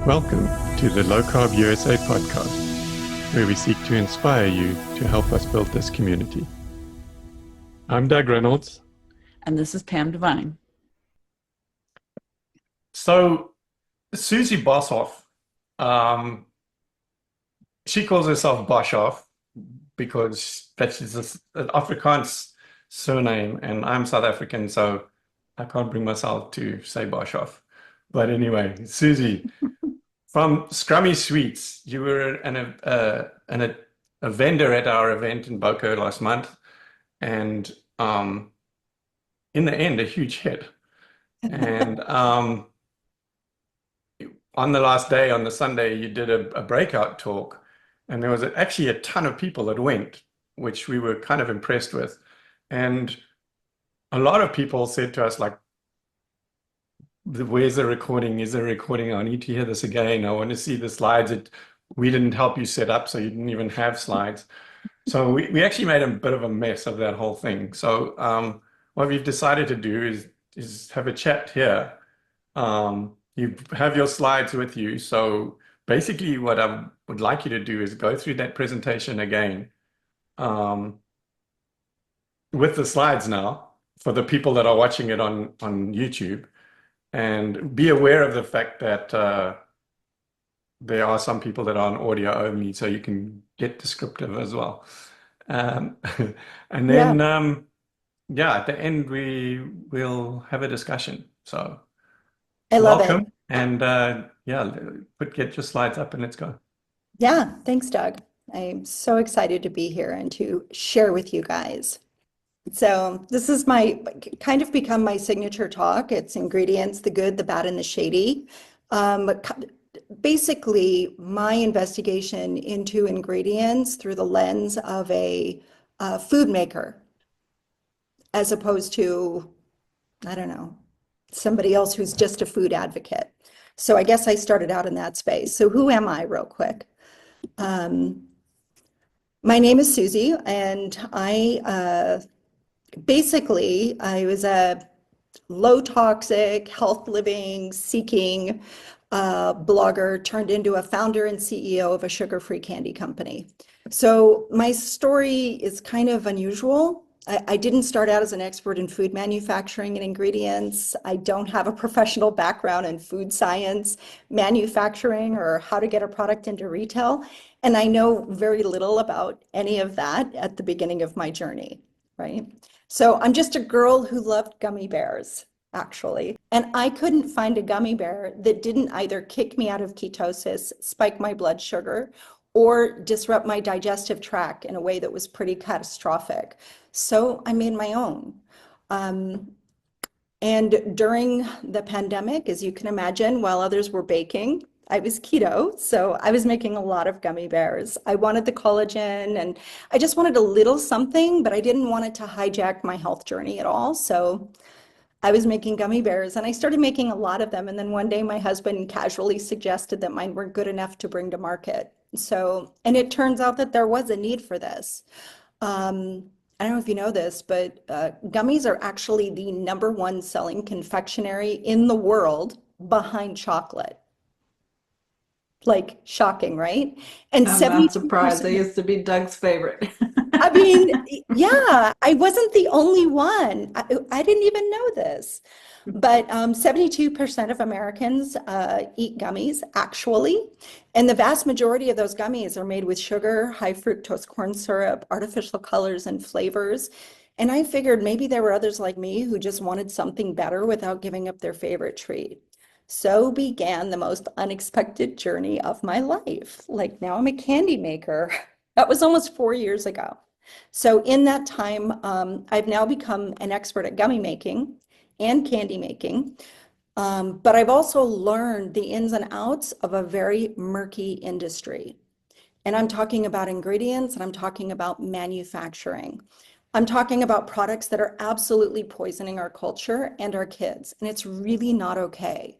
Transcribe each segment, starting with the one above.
Welcome to the LowCarbUSA Podcast, where we seek to inspire you to help us build this community. I'm Doug Reynolds. And this is Pam Devine. So, Siouxie Boshoff, she calls herself Boshoff because that's just an Afrikaans surname, and I'm South African, so I can't bring myself to say Boshoff. But anyway, Siouxie, from Scrummy Sweets, you were a vendor at our event in Boko last month, and in the end, a huge hit. And on the last day, on the Sunday, you did a breakout talk, and there was actually a ton of people that went, which we were kind of impressed with. And a lot of people said to us, like, where's the recording? Is there a recording? I need to hear this again. I want to see the slides. We didn't help you set up, so you didn't even have slides. So we actually made a bit of a mess of that whole thing. So what we've decided to do is have a chat here. You have your slides with you. So basically what I would like you to do is go through that presentation again with the slides now for the people that are watching it on YouTube. And be aware of the fact that there are some people that are on audio only, so you can get descriptive as well. And then, at the end, we'll have a discussion. So I love welcome. it. And get your slides up and let's go. Yeah, thanks, Doug. I'm so excited to be here and to share with you guys. So this is kind of become my signature talk. It's ingredients, the good, the bad, and the shady. Basically, my investigation into ingredients through the lens of a food maker, as opposed to, I don't know, somebody else who's just a food advocate. So I guess I started out in that space. So who am I, real quick? My name is Siouxie, and basically, I was a low toxic, health living, seeking blogger turned into a founder and CEO of a sugar-free candy company. So my story is kind of unusual. I didn't start out as an expert in food manufacturing and ingredients. I don't have a professional background in food science, manufacturing, or how to get a product into retail. And I know very little about any of that at the beginning of my journey, right? So I'm just a girl who loved gummy bears, actually. And I couldn't find a gummy bear that didn't either kick me out of ketosis, spike my blood sugar, or disrupt my digestive tract in a way that was pretty catastrophic. So I made my own. And during the pandemic, as you can imagine, while others were baking, I was keto, so I was making a lot of gummy bears. I wanted the collagen, and I just wanted a little something, but I didn't want it to hijack my health journey at all. So I was making gummy bears, and I started making a lot of them. And then one day my husband casually suggested that mine weren't good enough to bring to market. So, and it turns out that there was a need for this. I don't know if you know this, but gummies are actually the #1 selling confectionery in the world behind chocolate. Like, shocking, right? And I'm not surprised. They used to be Doug's favorite. I mean, yeah, I wasn't the only one. I didn't even know this. But 72% of Americans eat gummies, actually. And the vast majority of those gummies are made with sugar, high fructose corn syrup, artificial colors, and flavors. And I figured maybe there were others like me who just wanted something better without giving up their favorite treat. So began the most unexpected journey of my life. Like, now I'm a candy maker. That was almost 4 years ago. So in that time, I've now become an expert at gummy making and candy making. But I've also learned the ins and outs of a very murky industry. And I'm talking about ingredients, and I'm talking about manufacturing. I'm talking about products that are absolutely poisoning our culture and our kids, and it's really not okay.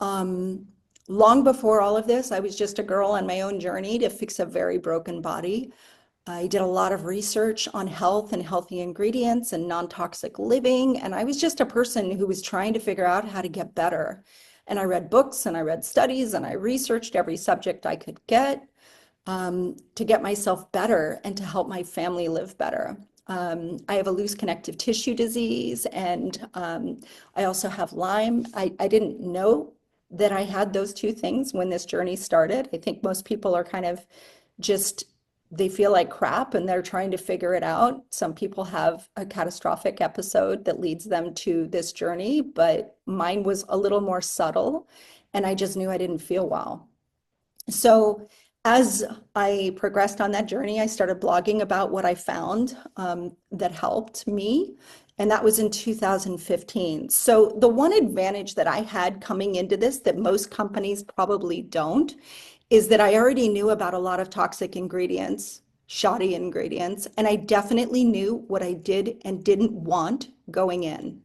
Long before all of this, I was just a girl on my own journey to fix a very broken body. I did a lot of research on health and healthy ingredients and non-toxic living, and I was just a person who was trying to figure out how to get better. And I read books and I read studies and I researched every subject I could get to get myself better and to help my family live better. I have a loose connective tissue disease, and I also have Lyme. I didn't know that I had those two things when this journey started. I think most people are kind of just, they feel like crap and they're trying to figure it out. Some people have a catastrophic episode that leads them to this journey, but mine was a little more subtle, and I just knew I didn't feel well. So as I progressed on that journey, I started blogging about what I found that helped me. And that was in 2015. So the one advantage that I had coming into this that most companies probably don't is that I already knew about a lot of toxic ingredients, shoddy ingredients, and I definitely knew what I did and didn't want going in.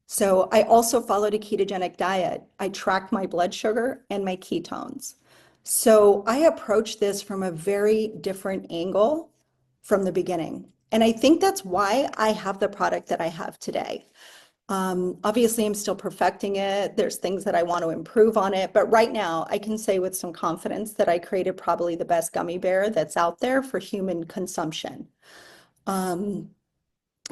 So I also followed a ketogenic diet. I tracked my blood sugar and my ketones. So I approached this from a very different angle from the beginning. And I think that's why I have the product that I have today. Obviously, I'm still perfecting it. There's things that I want to improve on it. But right now, I can say with some confidence that I created probably the best gummy bear that's out there for human consumption.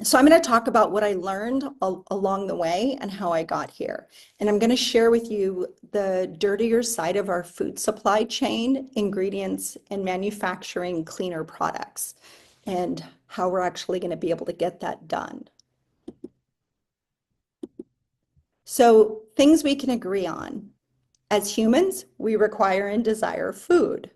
So I'm going to talk about what I learned along the way and how I got here. And I'm going to share with you the dirtier side of our food supply chain, ingredients, and manufacturing cleaner products, and how we're actually going to be able to get that done. So things we can agree on. As humans, we require and desire food.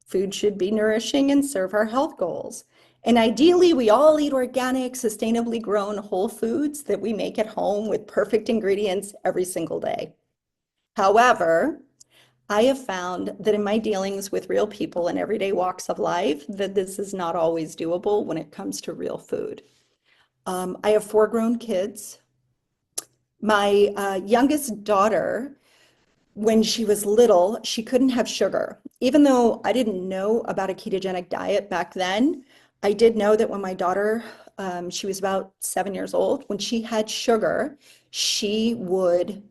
Food should be nourishing and serve our health goals. And ideally, we all eat organic, sustainably grown whole foods that we make at home with perfect ingredients every single day. However, I have found that in my dealings with real people in everyday walks of life, that this is not always doable when it comes to real food. I have 4 grown kids. My youngest daughter, when she was little, she couldn't have sugar. Even though I didn't know about a ketogenic diet back then, I did know that when my daughter, she was about 7 years old, when she had sugar, she would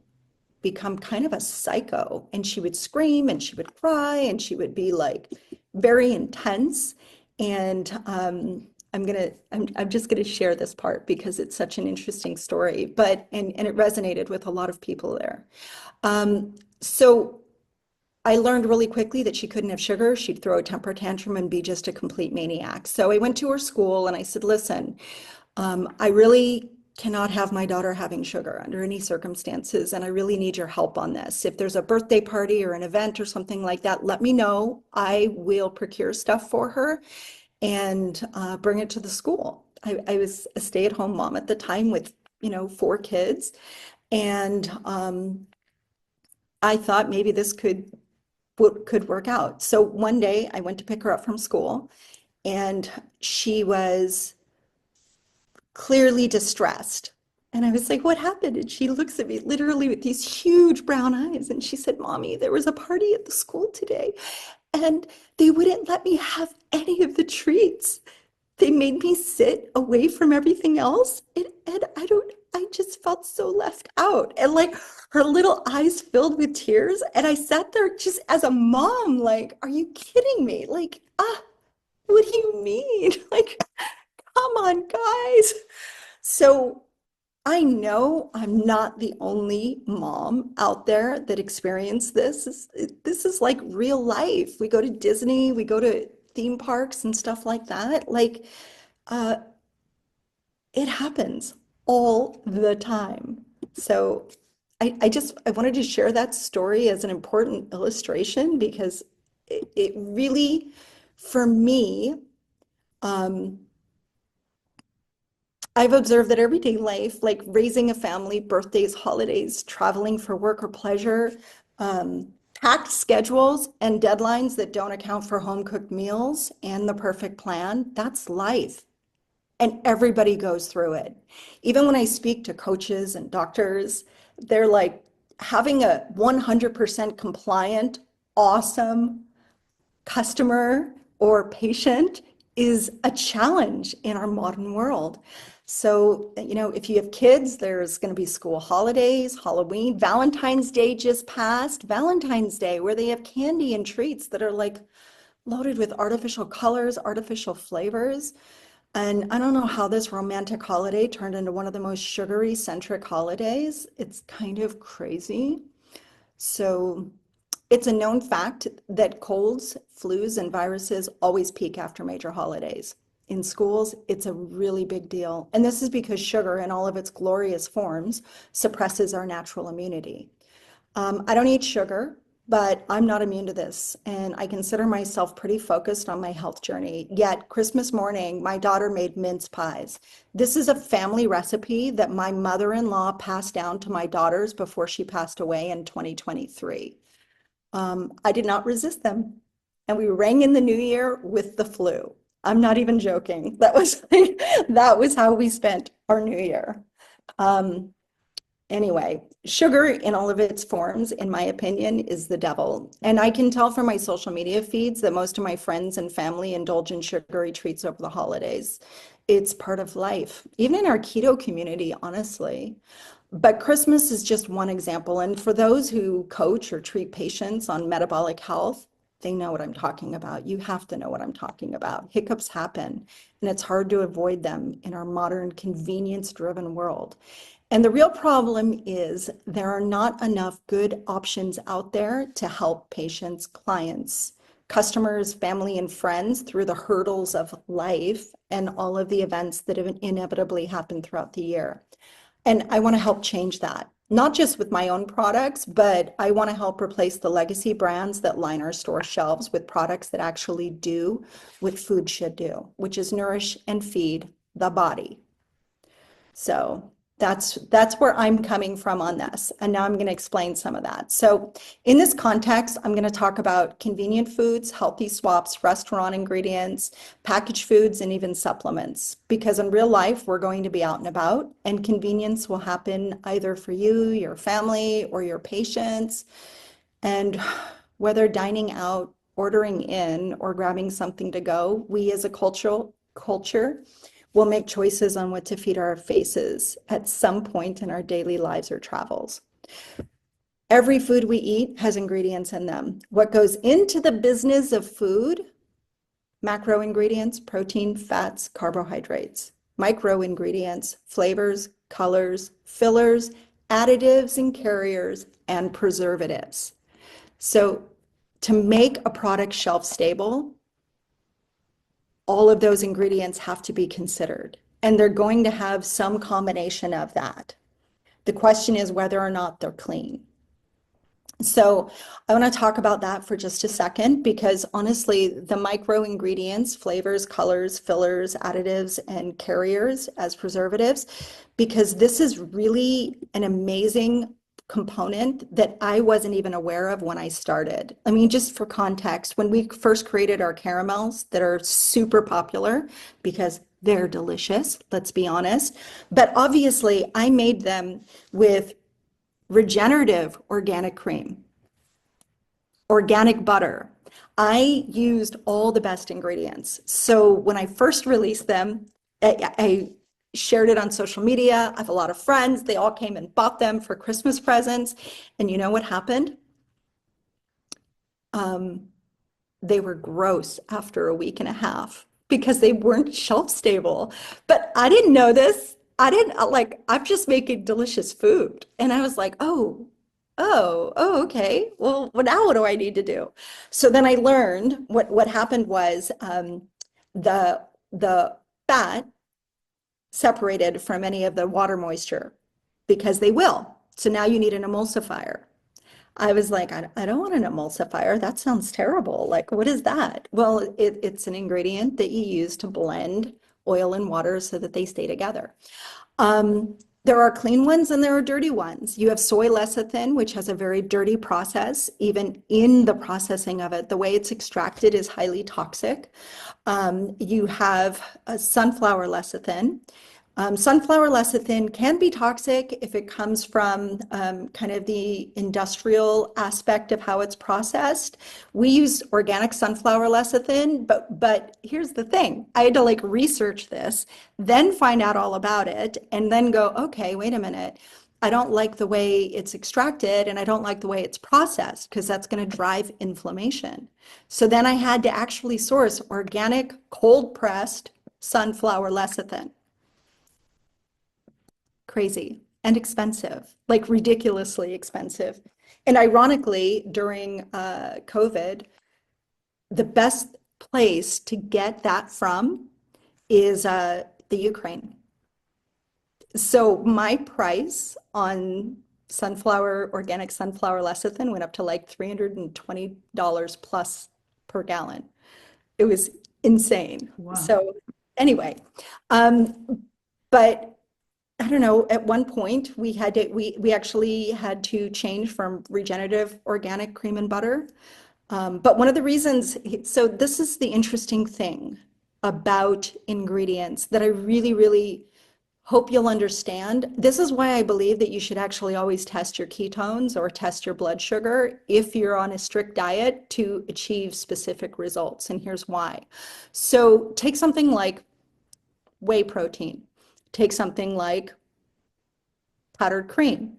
become kind of a psycho, and she would scream and she would cry and she would be like very intense. And I'm just gonna share this part because it's such an interesting story, but and it resonated with a lot of people there. So I learned really quickly that she couldn't have sugar. She'd throw a temper tantrum and be just a complete maniac. So I went to her school and I said, listen, I really cannot have my daughter having sugar under any circumstances, and I really need your help on this. If there's a birthday party or an event or something like that, let me know. I will procure stuff for her and bring it to the school. I was a stay-at-home mom at the time with, 4 kids, and I thought maybe this could work out. So one day I went to pick her up from school, and she was clearly distressed. And I was like, what happened? And she looks at me literally with these huge brown eyes. And she said, Mommy, there was a party at the school today, and they wouldn't let me have any of the treats. They made me sit away from everything else. And I just felt so left out. And like her little eyes filled with tears. And I sat there just as a mom, like, are you kidding me? Like, what do you mean? Like, come on, guys. So I know I'm not the only mom out there that experienced this. This is like real life. We go to Disney, we go to theme parks and stuff like that. Like, it happens all the time. So I wanted to share that story as an important illustration because it really, for me, I've observed that everyday life, like raising a family, birthdays, holidays, traveling for work or pleasure, packed schedules and deadlines that don't account for home-cooked meals and the perfect plan, that's life. And everybody goes through it. Even when I speak to coaches and doctors, they're like, having a 100% compliant, awesome customer or patient is a challenge in our modern world. So, if you have kids, there's going to be school holidays, Halloween, Valentine's Day just passed, Valentine's Day, where they have candy and treats that are like loaded with artificial colors, artificial flavors. And I don't know how this romantic holiday turned into one of the most sugary centric holidays. It's kind of crazy. So it's a known fact that colds, flus, and viruses always peak after major holidays. In schools, it's a really big deal. And this is because sugar in all of its glorious forms suppresses our natural immunity. I don't eat sugar, but I'm not immune to this. And I consider myself pretty focused on my health journey. Yet Christmas morning, my daughter made mince pies. This is a family recipe that my mother-in-law passed down to my daughters before she passed away in 2023. I did not resist them. And we rang in the new year with the flu. I'm not even joking. That was how we spent our new year. Anyway, sugar in all of its forms, in my opinion, is the devil. And I can tell from my social media feeds that most of my friends and family indulge in sugary treats over the holidays. It's part of life, even in our keto community, honestly. But Christmas is just one example. And for those who coach or treat patients on metabolic health, they know what I'm talking about. You have to know what I'm talking about. Hiccups happen, and it's hard to avoid them in our modern convenience-driven world. And the real problem is there are not enough good options out there to help patients, clients, customers, family, and friends through the hurdles of life and all of the events that inevitably happen throughout the year. And I want to help change that, not just with my own products, but I want to help replace the legacy brands that line our store shelves with products that actually do what food should do, which is nourish and feed the body. So that's where I'm coming from on this. And now I'm going to explain some of that. So in this context, I'm going to talk about convenient foods, healthy swaps, restaurant ingredients, packaged foods, and even supplements. Because in real life, we're going to be out and about, and convenience will happen either for you, your family, or your patients. And whether dining out, ordering in, or grabbing something to go, we as a culture will make choices on what to feed our faces at some point in our daily lives or travels. Every food we eat has ingredients in them. What goes into the business of food? Macro ingredients, protein, fats, carbohydrates. Micro ingredients, flavors, colors, fillers, additives and carriers, and preservatives. So to make a product shelf stable, all of those ingredients have to be considered, and they're going to have some combination of that. The question is whether or not they're clean. So I want to talk about that for just a second, because honestly, the micro ingredients, flavors, colors, fillers, additives, and carriers as preservatives, because this is really an amazing component that I wasn't even aware of when I started. I mean, just for context, when we first created our caramels that are super popular because they're delicious, let's be honest, but obviously I made them with regenerative organic cream, organic butter. I used all the best ingredients. So when I first released them, I shared it on social media. I have a lot of friends. They all came and bought them for Christmas presents. And you know what happened? They were gross after a week and a half because they weren't shelf stable. But I didn't know this. I'm just making delicious food. And I was like, oh, okay. Well, now what do I need to do? So then I learned what happened was the fat separated from any of the water moisture, because they will. So now you need an emulsifier. I was like, I don't want an emulsifier. That sounds terrible. Like, what is that? Well, it's an ingredient that you use to blend oil and water so that they stay together. There are clean ones and there are dirty ones. You have soy lecithin, which has a very dirty process. Even in the processing of it, the way it's extracted is highly toxic. You have a sunflower lecithin. Sunflower lecithin can be toxic if it comes from kind of the industrial aspect of how it's processed. We use organic sunflower lecithin, but here's the thing. I had to like research this, then find out all about it, and then go, okay, wait a minute. I don't like the way it's extracted and I don't like the way it's processed because that's going to drive inflammation. So then I had to actually source organic, cold pressed sunflower lecithin. Crazy and expensive, like ridiculously expensive. And ironically, during COVID, the best place to get that from is the Ukraine. So my price on organic sunflower lecithin went up to like $320 plus per gallon. It was insane. Wow. So anyway, but I don't know, at one point we actually had to change from regenerative organic cream and butter. But one of the reasons, so this is the interesting thing about ingredients that I really, really hope you'll understand. This is why I believe that you should actually always test your ketones or test your blood sugar if you're on a strict diet to achieve specific results. And here's why. So take something like whey protein. Take something like powdered cream.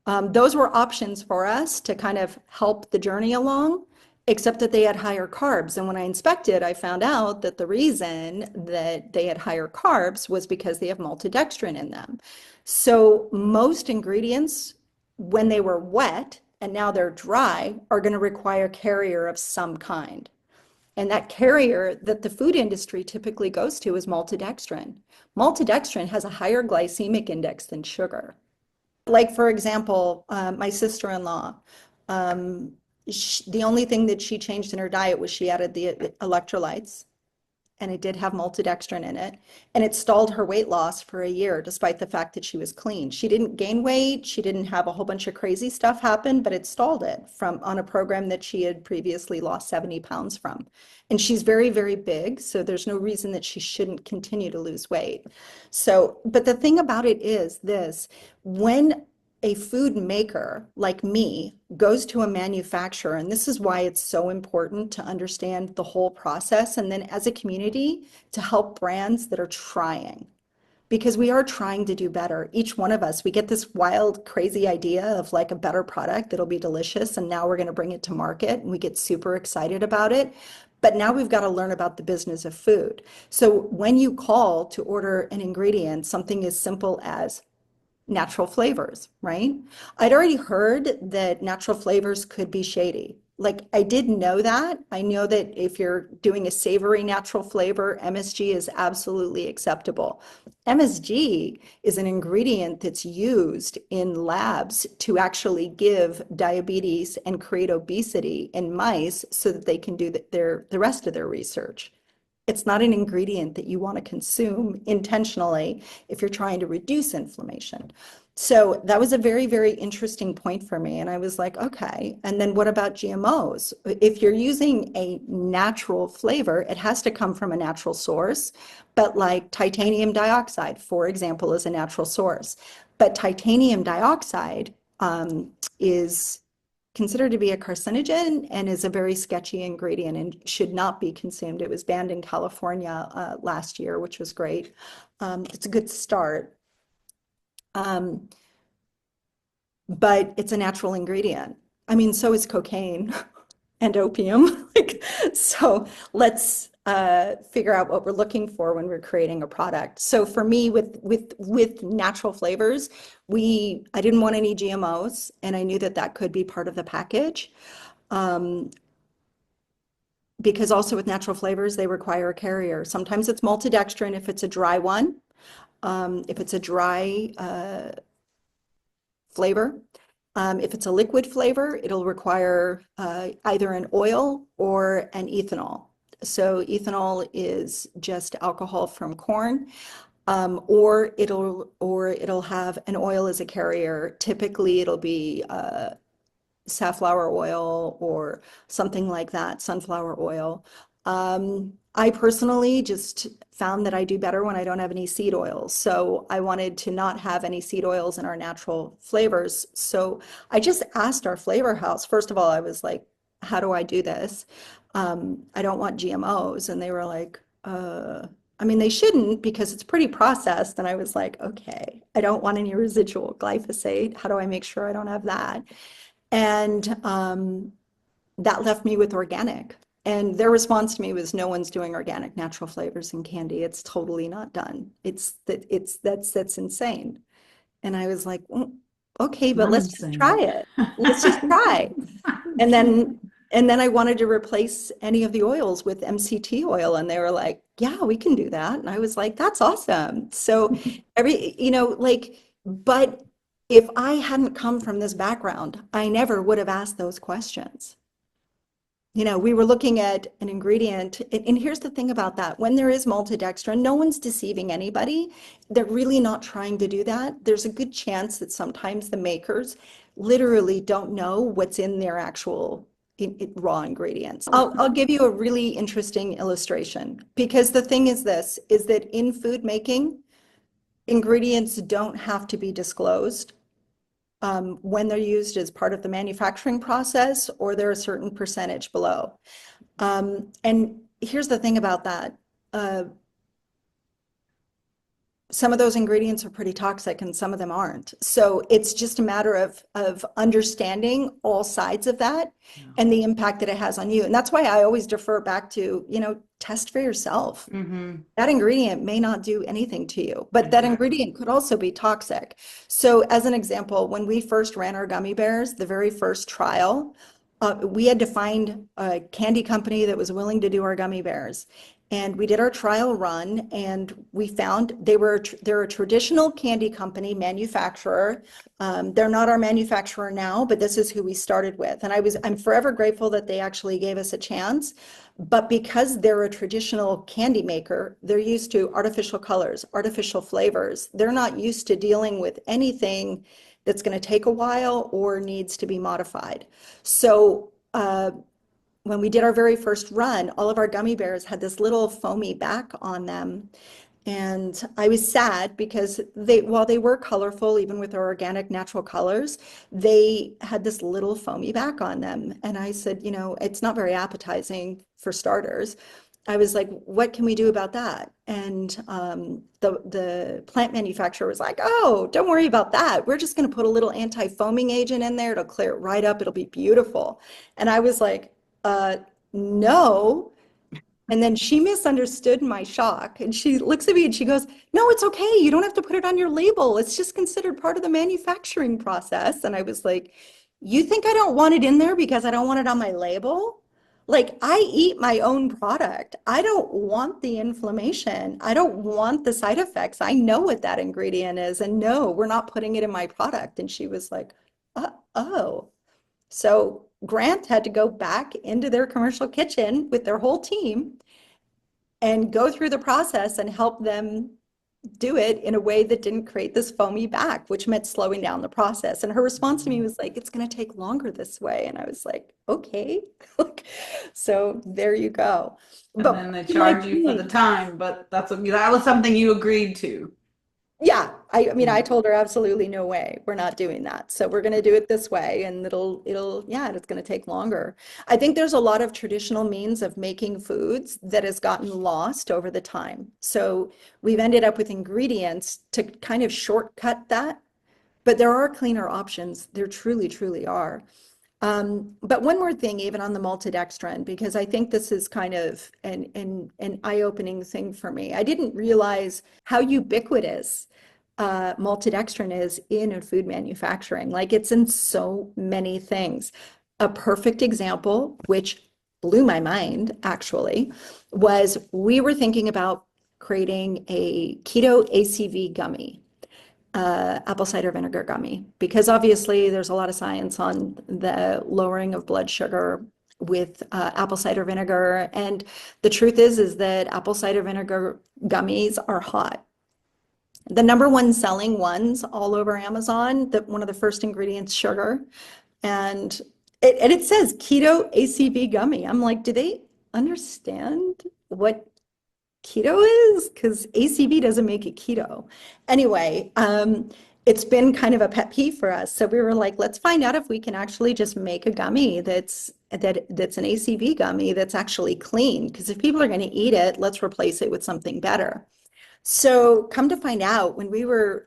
Those were options for us to kind of help the journey along, except that they had higher carbs. And when I inspected, I found out that the reason that they had higher carbs was because they have maltodextrin in them. So most ingredients, when they were wet and now they're dry, are going to require carrier of some kind. And that carrier that the food industry typically goes to is maltodextrin. Maltodextrin has a higher glycemic index than sugar. Like, for example, my sister-in-law, the only thing that she changed in her diet was she added the electrolytes, and it did have maltodextrin in it, and it stalled her weight loss for a year, despite the fact that she was clean. She didn't gain weight, she didn't have a whole bunch of crazy stuff happen, but it stalled it on a program that she had previously lost 70 pounds from. And she's very, very big, so there's no reason that she shouldn't continue to lose weight. So, but the thing about it is this, when a food maker like me goes to a manufacturer, and this is why it's so important to understand the whole process, and then as a community to help brands that are trying, because we are trying to do better. Each one of us, we get this wild, crazy idea of like a better product that'll be delicious, and now we're going to bring it to market, and we get super excited about it. But now we've got to learn about the business of food. So when you call to order an ingredient, something as simple as natural flavors, right? I'd already heard that natural flavors could be shady. Like, I did know that. I know that if you're doing a savory natural flavor, MSG is absolutely acceptable. MSG is an ingredient that's used in labs to actually give diabetes and create obesity in mice so that they can do the rest of their research. It's not an ingredient that you want to consume intentionally if you're trying to reduce inflammation. So that was a very, very interesting point for me. And I was like, okay, and then what about GMOs? If you're using a natural flavor, it has to come from a natural source. But like titanium dioxide, for example, is a natural source. But titanium dioxide is considered to be a carcinogen and is a very sketchy ingredient and should not be consumed. It was banned in California last year, which was great. It's a good start. But it's a natural ingredient. I mean, so is cocaine and opium. So let's figure out what we're looking for when we're creating a product. So for me, with natural flavors, I didn't want any GMOs, and I knew that that could be part of the package. Because also with natural flavors, they require a carrier. Sometimes it's maltodextrin if it's a dry one. If it's a dry flavor. If it's a liquid flavor, it'll require either an oil or an ethanol. So ethanol is just alcohol from corn, or it'll have an oil as a carrier. Typically, it'll be safflower oil or something like that, sunflower oil. I personally just found that I do better when I don't have any seed oils. So I wanted to not have any seed oils in our natural flavors. So I just asked our flavor house. First of all, I was like, how do I do this? I don't want GMOs. And they were like, I mean, they shouldn't because it's pretty processed. And I was like, okay, I don't want any residual glyphosate. How do I make sure I don't have that? And that left me with organic. And their response to me was, no one's doing organic natural flavors in candy. It's totally not done. That's insane. And I was like, okay, but let's just try it. Let's just try. And then I wanted to replace any of the oils with MCT oil. And they were like, yeah, we can do that. And I was like, that's awesome. So but if I hadn't come from this background, I never would have asked those questions. We were looking at an ingredient, and here's the thing about that. When there is maltodextrin, no one's deceiving anybody. They're really not trying to do that. There's a good chance that sometimes the makers literally don't know what's in their actual raw ingredients. I'll give you a really interesting illustration, because the thing is this, is that in food making, ingredients don't have to be disclosed when they're used as part of the manufacturing process, or they're a certain percentage below. And here's the thing about that. Some of those ingredients are pretty toxic and some of them aren't. So it's just a matter of understanding all sides of that and the impact that it has on you. And that's why I always defer back to, test for yourself. That ingredient may not do anything to you, but that ingredient could also be toxic. So as an example, when we first ran our gummy bears, the very first trial, we had to find a candy company that was willing to do our gummy bears. And we did our trial run, and we found they're a traditional candy company manufacturer. They're not our manufacturer now, but this is who we started with. And I'm forever grateful that they actually gave us a chance. But because they're a traditional candy maker, they're used to artificial colors, artificial flavors. They're not used to dealing with anything that's going to take a while or needs to be modified. So when we did our very first run, all of our gummy bears had this little foamy back on them. And I was sad because while they were colorful, even with our organic natural colors, they had this little foamy back on them. And I said, it's not very appetizing for starters. I was like, what can we do about that? And the plant manufacturer was like, oh, don't worry about that. We're just going to put a little anti-foaming agent in there. It'll clear it right up. It'll be beautiful. And I was like, no. And then she misunderstood my shock, and she looks at me and she goes, no, it's okay. You don't have to put it on your label. It's just considered part of the manufacturing process. And I was like, you think I don't want it in there because I don't want it on my label? Like, I eat my own product. I don't want the inflammation. I don't want the side effects. I know what that ingredient is. And no, we're not putting it in my product. And she was like, oh. So Grant had to go back into their commercial kitchen with their whole team and go through the process and help them do it in a way that didn't create this foamy back, which meant slowing down the process. And her response to me was like, it's going to take longer this way. And I was like, okay. So there you go. And then they charge you for the time, but that was something you agreed to. Yeah, I mean, I told her absolutely no way. We're not doing that. So we're going to do it this way, and it's going to take longer. I think there's a lot of traditional means of making foods that has gotten lost over the time. So we've ended up with ingredients to kind of shortcut that, but there are cleaner options. There truly, truly are. But one more thing, even on the maltodextrin, because I think this is kind of an eye-opening thing for me. I didn't realize how ubiquitous maltodextrin is in food manufacturing. Like, it's in so many things. A perfect example, which blew my mind actually, was we were thinking about creating a keto ACV gummy. Apple cider vinegar gummy, because obviously there's a lot of science on the lowering of blood sugar with apple cider vinegar. And the truth is that apple cider vinegar gummies are hot. The #1 selling ones all over Amazon, one of the first ingredients, sugar. And it says keto ACV gummy. I'm like, do they understand what keto is because ACV doesn't make it keto. Anyway, it's been kind of a pet peeve for us. So we were like, let's find out if we can actually just make a gummy that's an ACV gummy that's actually clean. Because if people are going to eat it, let's replace it with something better. So come to find out, when we were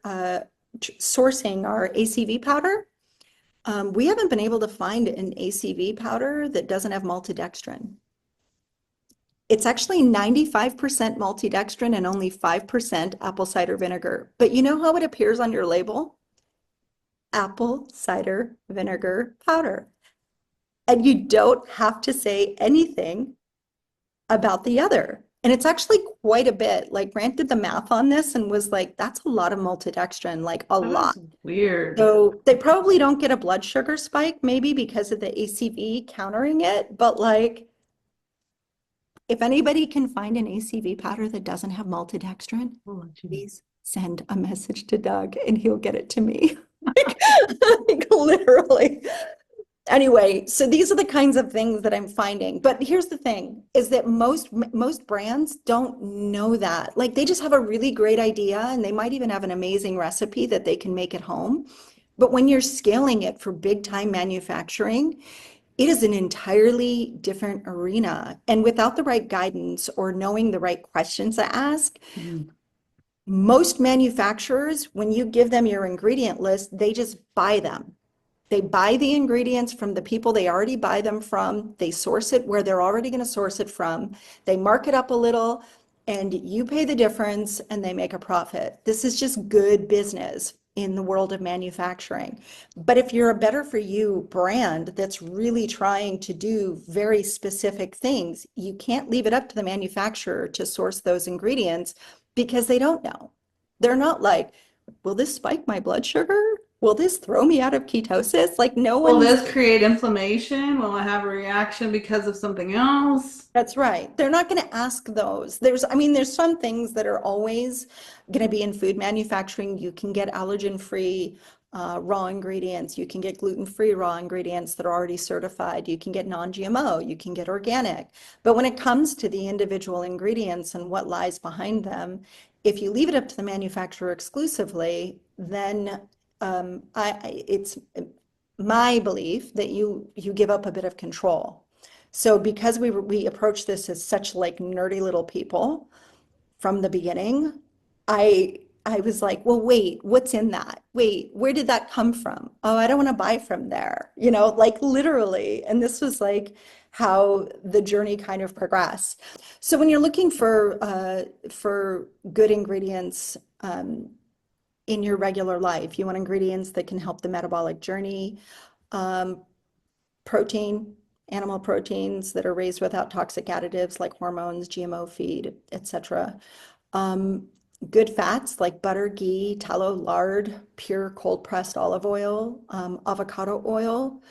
sourcing our ACV powder, we haven't been able to find an ACV powder that doesn't have maltodextrin. It's actually 95% maltodextrin and only 5% apple cider vinegar. But you know how it appears on your label? Apple cider vinegar powder. And you don't have to say anything about the other. And it's actually quite a bit. Like Grant did the math on this and was like, that's a lot of maltodextrin, like a lot. Weird. So they probably don't get a blood sugar spike, maybe because of the ACV countering it. But like, if anybody can find an ACV powder that doesn't have maltodextrin, please send a message to Doug and he'll get it to me. Like, literally. Anyway, so these are the kinds of things that I'm finding. But here's the thing, is that most brands don't know that. Like they just have a really great idea and they might even have an amazing recipe that they can make at home. But when you're scaling it for big time manufacturing, it is an entirely different arena. And without the right guidance or knowing the right questions to ask, most manufacturers, when you give them your ingredient list, they just buy them. They buy the ingredients from the people they already buy them from. They source it where they're already going to source it from. They mark it up a little and you pay the difference and they make a profit. This is just good business in the world of manufacturing. But if you're a better for you brand that's really trying to do very specific things, you can't leave it up to the manufacturer to source those ingredients because they don't know. They're not like, will this spike my blood sugar? Will this throw me out of ketosis? Like no one. Will this create inflammation? Will I have a reaction because of something else? That's right. They're not going to ask those. There's some things that are always going to be in food manufacturing. You can get allergen-free raw ingredients. You can get gluten-free raw ingredients that are already certified. You can get non-GMO. You can get organic. But when it comes to the individual ingredients and what lies behind them, if you leave it up to the manufacturer exclusively, then it's my belief that you give up a bit of control. So because we approach this as such like nerdy little people from the beginning, I was like, well, wait, what's in that? Wait, where did that come from? Oh, I don't want to buy from there, like literally. And this was like how the journey kind of progressed. So when you're looking for good ingredients in your regular life, you want ingredients that can help the metabolic journey, protein, animal proteins that are raised without toxic additives like hormones, GMO feed, etc. Good fats like butter, ghee, tallow, lard, pure cold pressed olive oil, avocado oil.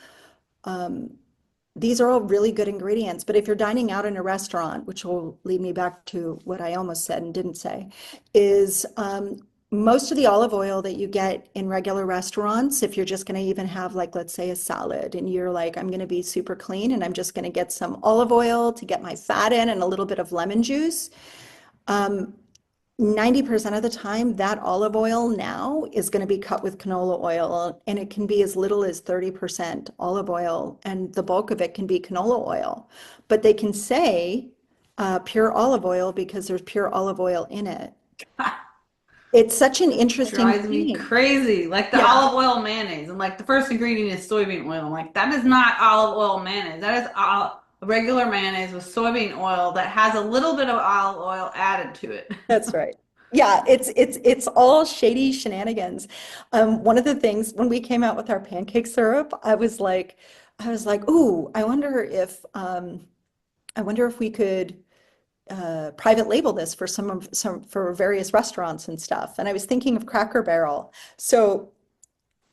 These are all really good ingredients, but if you're dining out in a restaurant, which will lead me back to what I almost said and didn't say, is most of the olive oil that you get in regular restaurants, if you're just going to even have like, let's say a salad and you're like, I'm going to be super clean and I'm just going to get some olive oil to get my fat in and a little bit of lemon juice. 90% of the time, that olive oil now is going to be cut with canola oil, and it can be as little as 30% olive oil, and the bulk of it can be canola oil. But they can say pure olive oil because there's pure olive oil in it. It's such an interesting Drives me crazy. Like the olive oil mayonnaise, and like the first ingredient is soybean oil. I'm like, that is not olive oil mayonnaise. That is regular mayonnaise with soybean oil that has a little bit of olive oil added to it. That's right. Yeah, it's all shady shenanigans. One of the things when we came out with our pancake syrup, I was like, ooh, I wonder if we could private label this for for various restaurants and stuff. And I was thinking of Cracker Barrel. So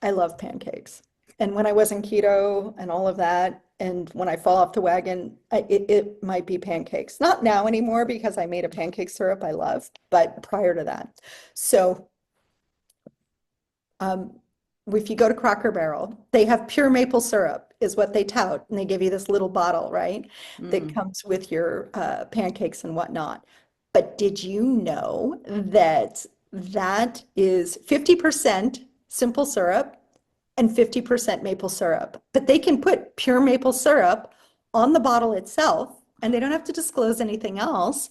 I love pancakes. And when I was in keto and all of that, and when I fall off the wagon, it might be pancakes. Not now anymore because I made a pancake syrup I love, but prior to that. So if you go to Cracker Barrel, they have pure maple syrup. is what they tout. And they give you this little bottle, right? That Mm. comes with your pancakes and whatnot. But did you know that that is 50% simple syrup and 50% maple syrup? But they can put pure maple syrup on the bottle itself, and they don't have to disclose anything else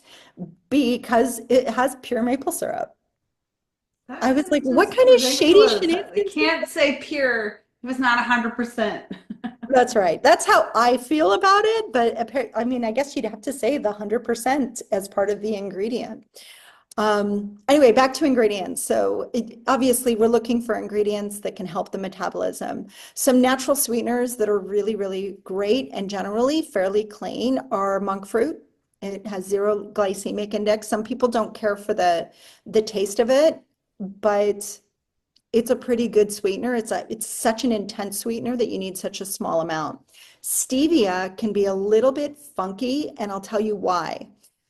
because it has pure maple syrup. I That was like, is what just kind of shady ridiculous. It shenanigans? can't say pure if it's not 100%. That's right. That's how I feel about it. But I mean, I guess you'd have to say the 100% as part of the ingredient. Anyway, back to ingredients. So obviously we're looking for ingredients that can help the metabolism. Some natural sweeteners that are really, really great and generally fairly clean are monk fruit. It has 0 glycemic index. Some people don't care for the taste of it, but it's a pretty good sweetener. It's such an intense sweetener that you need such a small amount. Stevia can be a little bit funky, and I'll tell you why.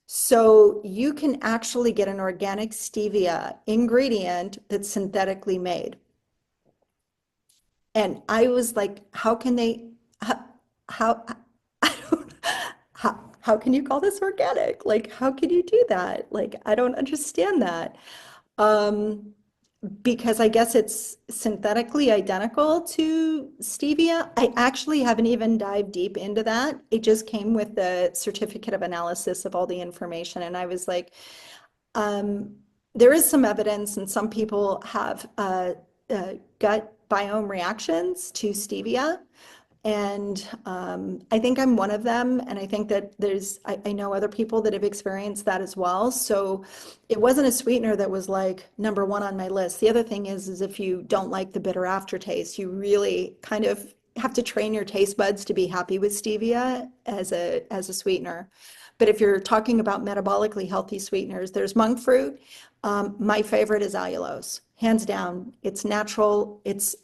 So you can actually get an organic stevia ingredient that's synthetically made. And I was like, how can they, how, I don't, how can you call this organic? Like, how can you do that? Like, I don't understand that. Um, because I guess it's synthetically identical to stevia. I actually haven't even dived deep into that. It just came with the certificate of analysis of all the information. And I was like, um, there is some evidence, and some people have gut biome reactions to stevia. And I think I'm one of them. And I think that I know other people that have experienced that as well. So it wasn't a sweetener that was like number one on my list. The other thing is if you don't like the bitter aftertaste, you really kind of have to train your taste buds to be happy with stevia as a sweetener. But if you're talking about metabolically healthy sweeteners, there's monk fruit. My favorite is allulose, hands down. It's natural. It's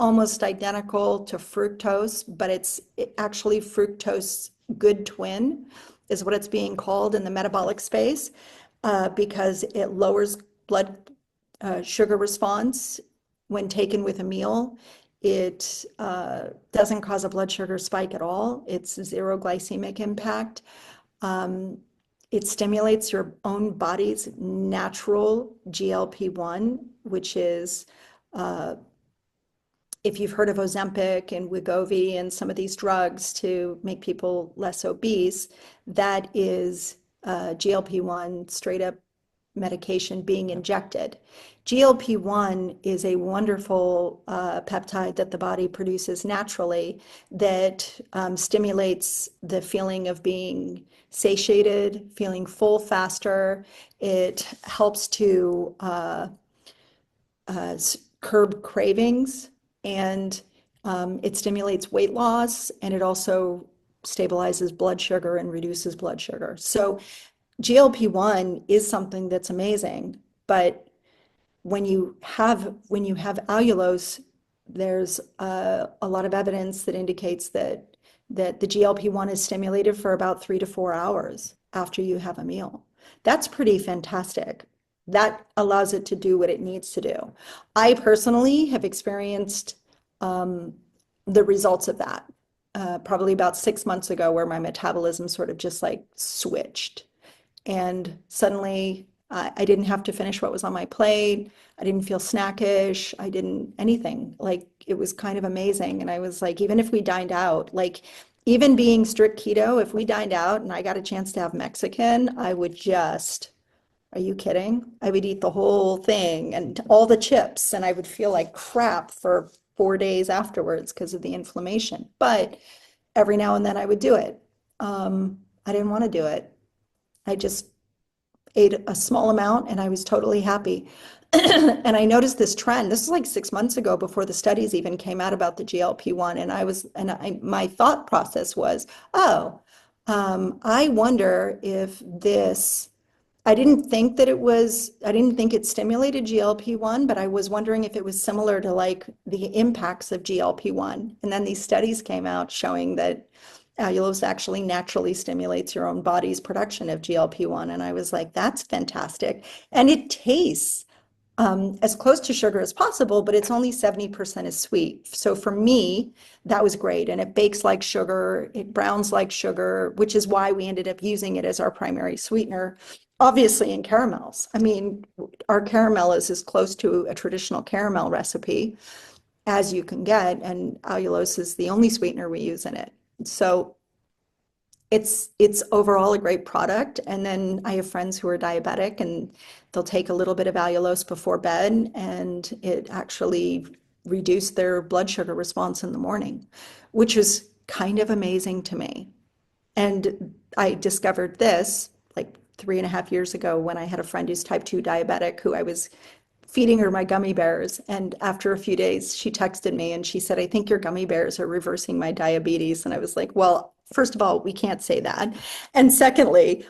almost identical to fructose, but it's actually fructose good twin is what it's being called in the metabolic space, because it lowers blood sugar response when taken with a meal. It doesn't cause a blood sugar spike at all. It's 0 glycemic impact. It stimulates your own body's natural GLP-1, which is if you've heard of Ozempic and Wegovy and some of these drugs to make people less obese, that is GLP-1 straight up medication being injected. GLP-1 is a wonderful peptide that the body produces naturally that stimulates the feeling of being satiated, feeling full faster. It helps to curb cravings, and it stimulates weight loss, and it also stabilizes blood sugar and reduces blood sugar. So GLP-1 is something that's amazing, but when you have allulose, there's a lot of evidence that indicates that the GLP-1 is stimulated for about 3 to 4 hours after you have a meal. That's pretty fantastic. That allows it to do what it needs to do. I personally have experienced the results of that probably about 6 months ago, where my metabolism sort of just like switched. And suddenly I didn't have to finish what was on my plate. I didn't feel snackish. I didn't anything. Like, it was kind of amazing. And I was like, even if we dined out, like even being strict keto, if we dined out and I got a chance to have Mexican, I would just, are you kidding? I would eat the whole thing and all the chips, and I would feel like crap for 4 days afterwards because of the inflammation. But every now and then I would do it. I didn't want to do it. I just ate a small amount and I was totally happy. And I noticed this trend. This is like 6 months ago, before the studies even came out about the GLP-1. My thought process was, I wonder if this, I didn't think it stimulated GLP-1, but I was wondering if it was similar to like the impacts of GLP-1. And then these studies came out showing that allulose actually naturally stimulates your own body's production of GLP-1. And I was like, that's fantastic. And it tastes as close to sugar as possible, but it's only 70% is sweet. So for me, that was great. And it bakes like sugar, it browns like sugar, which is why we ended up using it as our primary sweetener. Obviously in caramels. I mean, our caramel is as close to a traditional caramel recipe as you can get, and allulose is the only sweetener we use in it. So it's overall a great product. And then I have friends who are diabetic and they'll take a little bit of allulose before bed and it actually reduced their blood sugar response in the morning, which is kind of amazing to me. And I discovered this like 3.5 years ago when I had a friend who's type 2 diabetic who I was feeding her my gummy bears. And after a few days, she texted me and she said, I think your gummy bears are reversing my diabetes. And I was like, well, first of all, we can't say that. And secondly,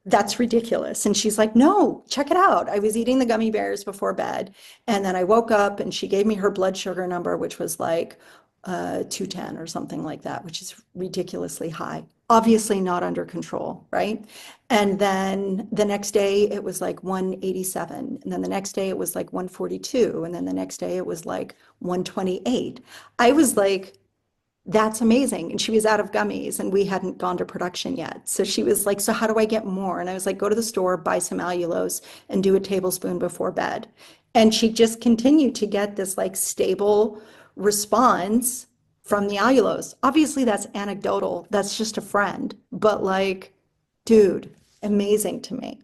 that's ridiculous. And she's like, no, check it out. I was eating the gummy bears before bed. And then I woke up and she gave me her blood sugar number, which was like 210 or something like that, which is ridiculously high. Obviously not under control, right? And then the next day it was like 187. And then the next day it was like 142. And then the next day it was like 128. I was like, that's amazing. And she was out of gummies and we hadn't gone to production yet. So she was like, so how do I get more? And I was like, go to the store, buy some allulose and do a tablespoon before bed. And she just continued to get this like stable response from the allulose. Obviously that's anecdotal. That's just a friend, but like, dude, amazing to me.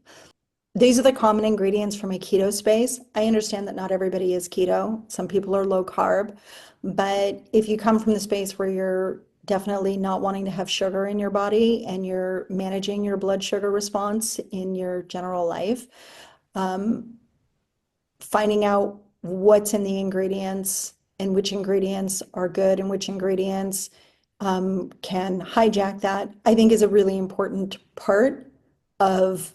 These are the common ingredients for my keto space. I understand that not everybody is keto. Some people are low carb, but if you come from the space where you're definitely not wanting to have sugar in your body and you're managing your blood sugar response in your general life, finding out what's in the ingredients and which ingredients are good and which ingredients can hijack that, I think is a really important part of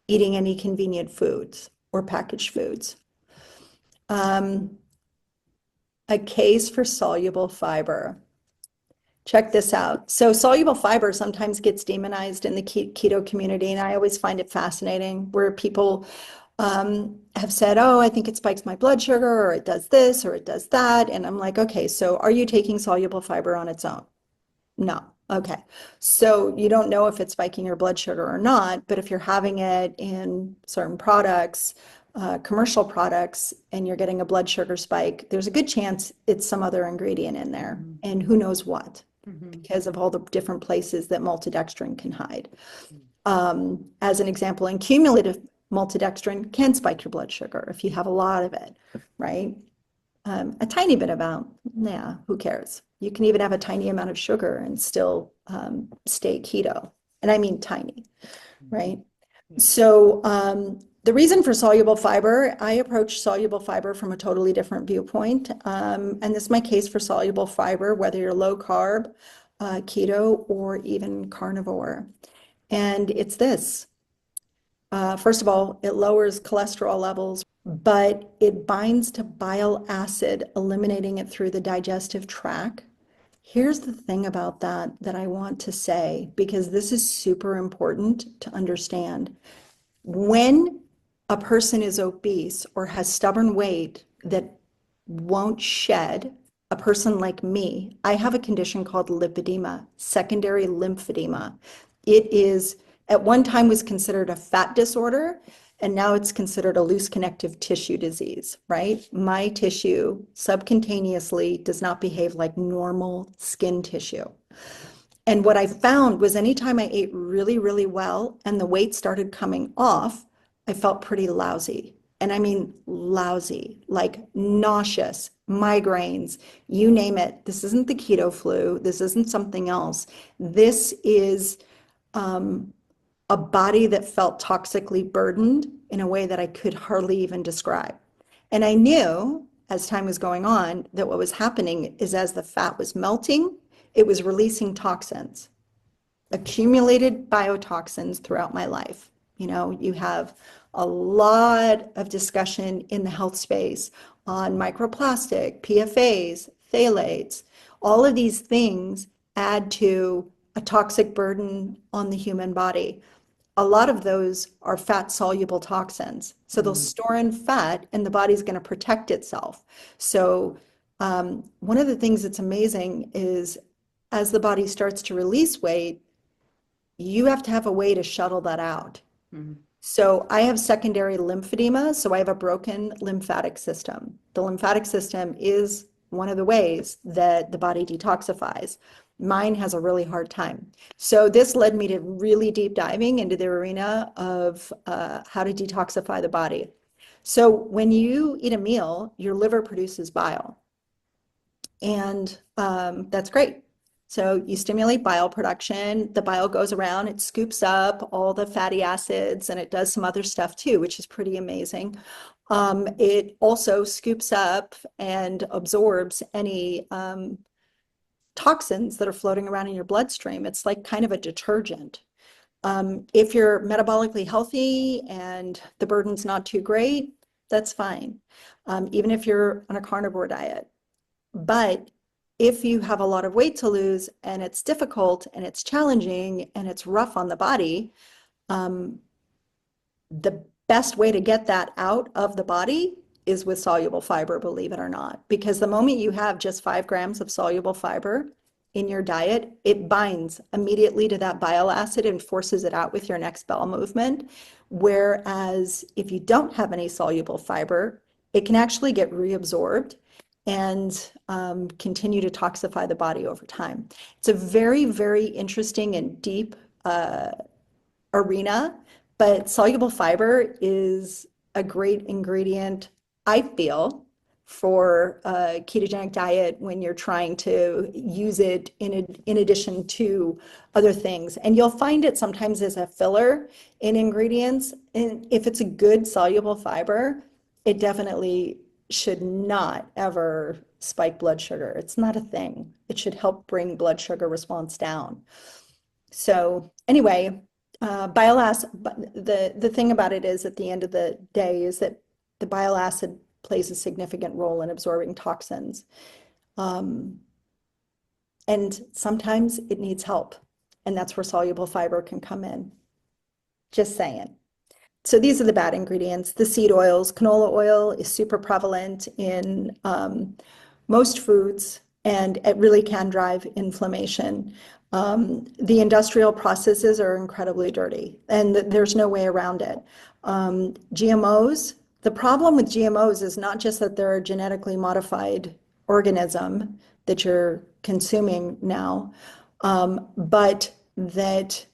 eating any convenient foods or packaged foods. A case for soluble fiber. Check this out. So soluble fiber sometimes gets demonized in the keto community, and I always find it fascinating where people have said, oh, I think it spikes my blood sugar, or it does this, or it does that. And I'm like, okay, so are you taking soluble fiber on its own? No. Okay. So you don't know if it's spiking your blood sugar or not, but if you're having it in certain products, commercial products, and you're getting a blood sugar spike, there's a good chance it's some other ingredient in there, and who knows what, because of all the different places that maltodextrin can hide. As an example, and cumulative maltodextrin can spike your blood sugar if you have a lot of it, right? A tiny bit amount, yeah, who cares? You can even have a tiny amount of sugar and still stay keto. And I mean tiny, right? So the reason for soluble fiber, I approach soluble fiber from a totally different viewpoint. And this is my case for soluble fiber, whether you're low carb, keto, or even carnivore. And it's this. First of all, it lowers cholesterol levels, but it binds to bile acid, eliminating it through the digestive tract. Here's the thing about that I want to say, because this is super important to understand. When a person is obese or has stubborn weight that won't shed, a person like me, I have a condition called lipedema, secondary lymphedema. It is, at one time was considered a fat disorder, and now it's considered a loose connective tissue disease, right? My tissue subcutaneously does not behave like normal skin tissue. And what I found was anytime I ate really, really well and the weight started coming off, I felt pretty lousy. And I mean lousy, like nauseous, migraines, you name it. This isn't the keto flu. This isn't something else. This is a body that felt toxically burdened in a way that I could hardly even describe. And I knew as time was going on that what was happening is as the fat was melting, it was releasing toxins, accumulated biotoxins throughout my life. You know, you have a lot of discussion in the health space on microplastic, PFAs, phthalates. All of these things add to a toxic burden on the human body. a lot of those are fat soluble toxins. So they'll store in fat and the body's going to protect itself. So one of the things that's amazing is as the body starts to release weight, you have to have a way to shuttle that out. So I have secondary lymphedema, so I have a broken lymphatic system. The lymphatic system is one of the ways that the body detoxifies. Mine has a really hard time. So this led me to really deep diving into the arena of how to detoxify the body. So when you eat a meal, your liver produces bile. And that's great. So you stimulate bile production, the bile goes around, it scoops up all the fatty acids, and it does some other stuff too, which is pretty amazing. It also scoops up and absorbs any toxins that are floating around in your bloodstream. It's like kind of a detergent. If you're metabolically healthy and the burden's not too great, that's fine, even if you're on a carnivore diet. But if you have a lot of weight to lose and it's difficult and it's challenging and it's rough on the body, the best way to get that out of the body is with soluble fiber, believe it or not. Because the moment you have just 5 grams of soluble fiber in your diet, it binds immediately to that bile acid and forces it out with your next bowel movement. Whereas if you don't have any soluble fiber, it can actually get reabsorbed and continue to toxify the body over time. It's a very, very interesting and deep arena, but soluble fiber is a great ingredient, I feel, for a ketogenic diet when you're trying to use it in addition to other things. And you'll find it sometimes as a filler in ingredients. And if it's a good soluble fiber, it definitely should not ever spike blood sugar. It's not a thing. It should help bring blood sugar response down. So anyway, bile acid, the thing about it is at the end of the day is that the bile acid plays a significant role in absorbing toxins. And sometimes it needs help. And that's where soluble fiber can come in. Just saying. So these are the bad ingredients. The seed oils. Canola oil is super prevalent in most foods, and it really can drive inflammation. The industrial processes are incredibly dirty, and there's no way around it. GMOs, the problem with GMOs is not just that they're a genetically modified organism that you're consuming now, but that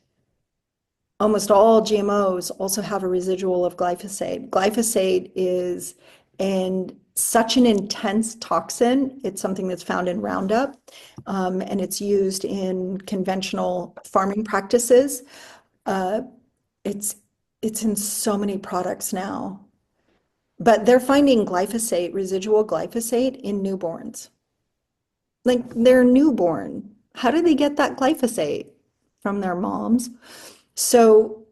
almost all GMOs also have a residual of glyphosate. Glyphosate is such an intense toxin. It's something that's found in Roundup, and it's used in conventional farming practices. It's in so many products now. But they're finding glyphosate, residual glyphosate, in newborns. Like, they're newborn. How do they get that glyphosate? From their moms. So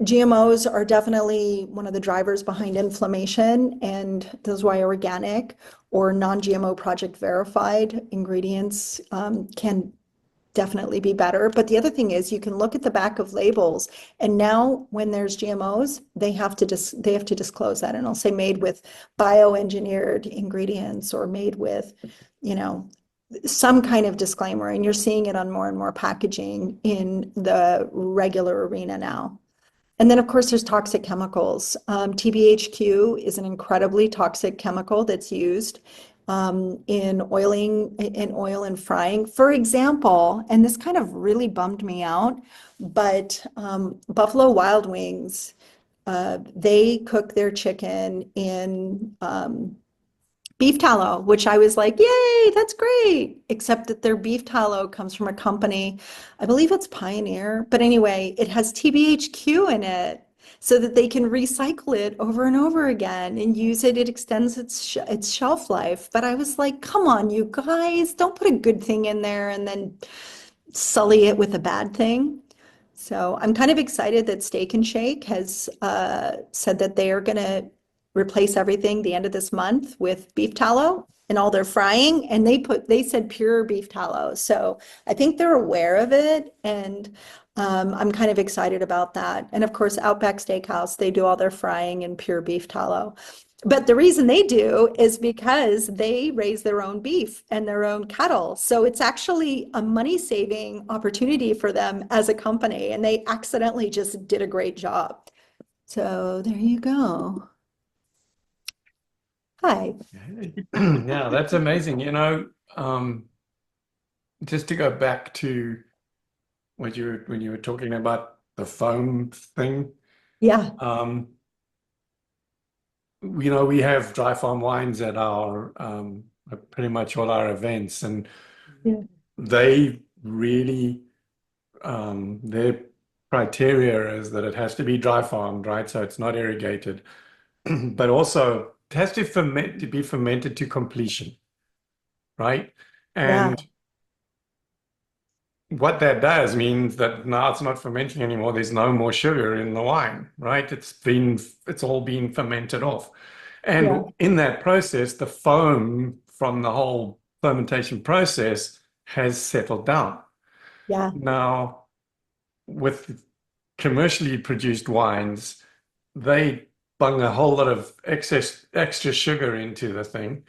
GMOs are definitely one of the drivers behind inflammation, and this is why organic or non-GMO project verified ingredients can definitely be better. But the other thing is you can look at the back of labels, and now when there's GMOs, they have to disclose that, and I'll say made with bioengineered ingredients or made with, some kind of disclaimer, and you're seeing it on more and more packaging in the regular arena now. And then, of course, there's toxic chemicals. TBHQ is an incredibly toxic chemical that's used in oil and frying. For example, and this kind of really bummed me out, but Buffalo Wild Wings, they cook their chicken in beef tallow, which I was like, yay, that's great. Except that their beef tallow comes from a company, I believe it's Pioneer, but anyway, it has TBHQ in it so that they can recycle it over and over again and use it. It extends its shelf life. But I was like, come on, you guys, don't put a good thing in there and then sully it with a bad thing. So I'm kind of excited that Steak and Shake has said that they are going to replace everything the end of this month with beef tallow, in all their frying, and they said pure beef tallow. So I think they're aware of it, and I'm kind of excited about that. And of course, Outback Steakhouse, they do all their frying in pure beef tallow. But the reason they do is because they raise their own beef and their own cattle. So it's actually a money-saving opportunity for them as a company, and they accidentally just did a great job. So there you go. Hi. Yeah, that's amazing. Just to go back to when you were talking about the foam thing, Yeah. we have dry farm wines at our pretty much all our events, and Yeah. they really their criteria is that it has to be dry farmed, right? So it's not irrigated, but also it has to be fermented to completion, right? Yeah. And what that does means that now it's not fermenting anymore. There's no more sugar in the wine, right? It's all been fermented off. And Yeah. in that process, the foam from the whole fermentation process has settled down. Yeah. Now, with commercially produced wines, they bung a whole lot of extra sugar into the thing,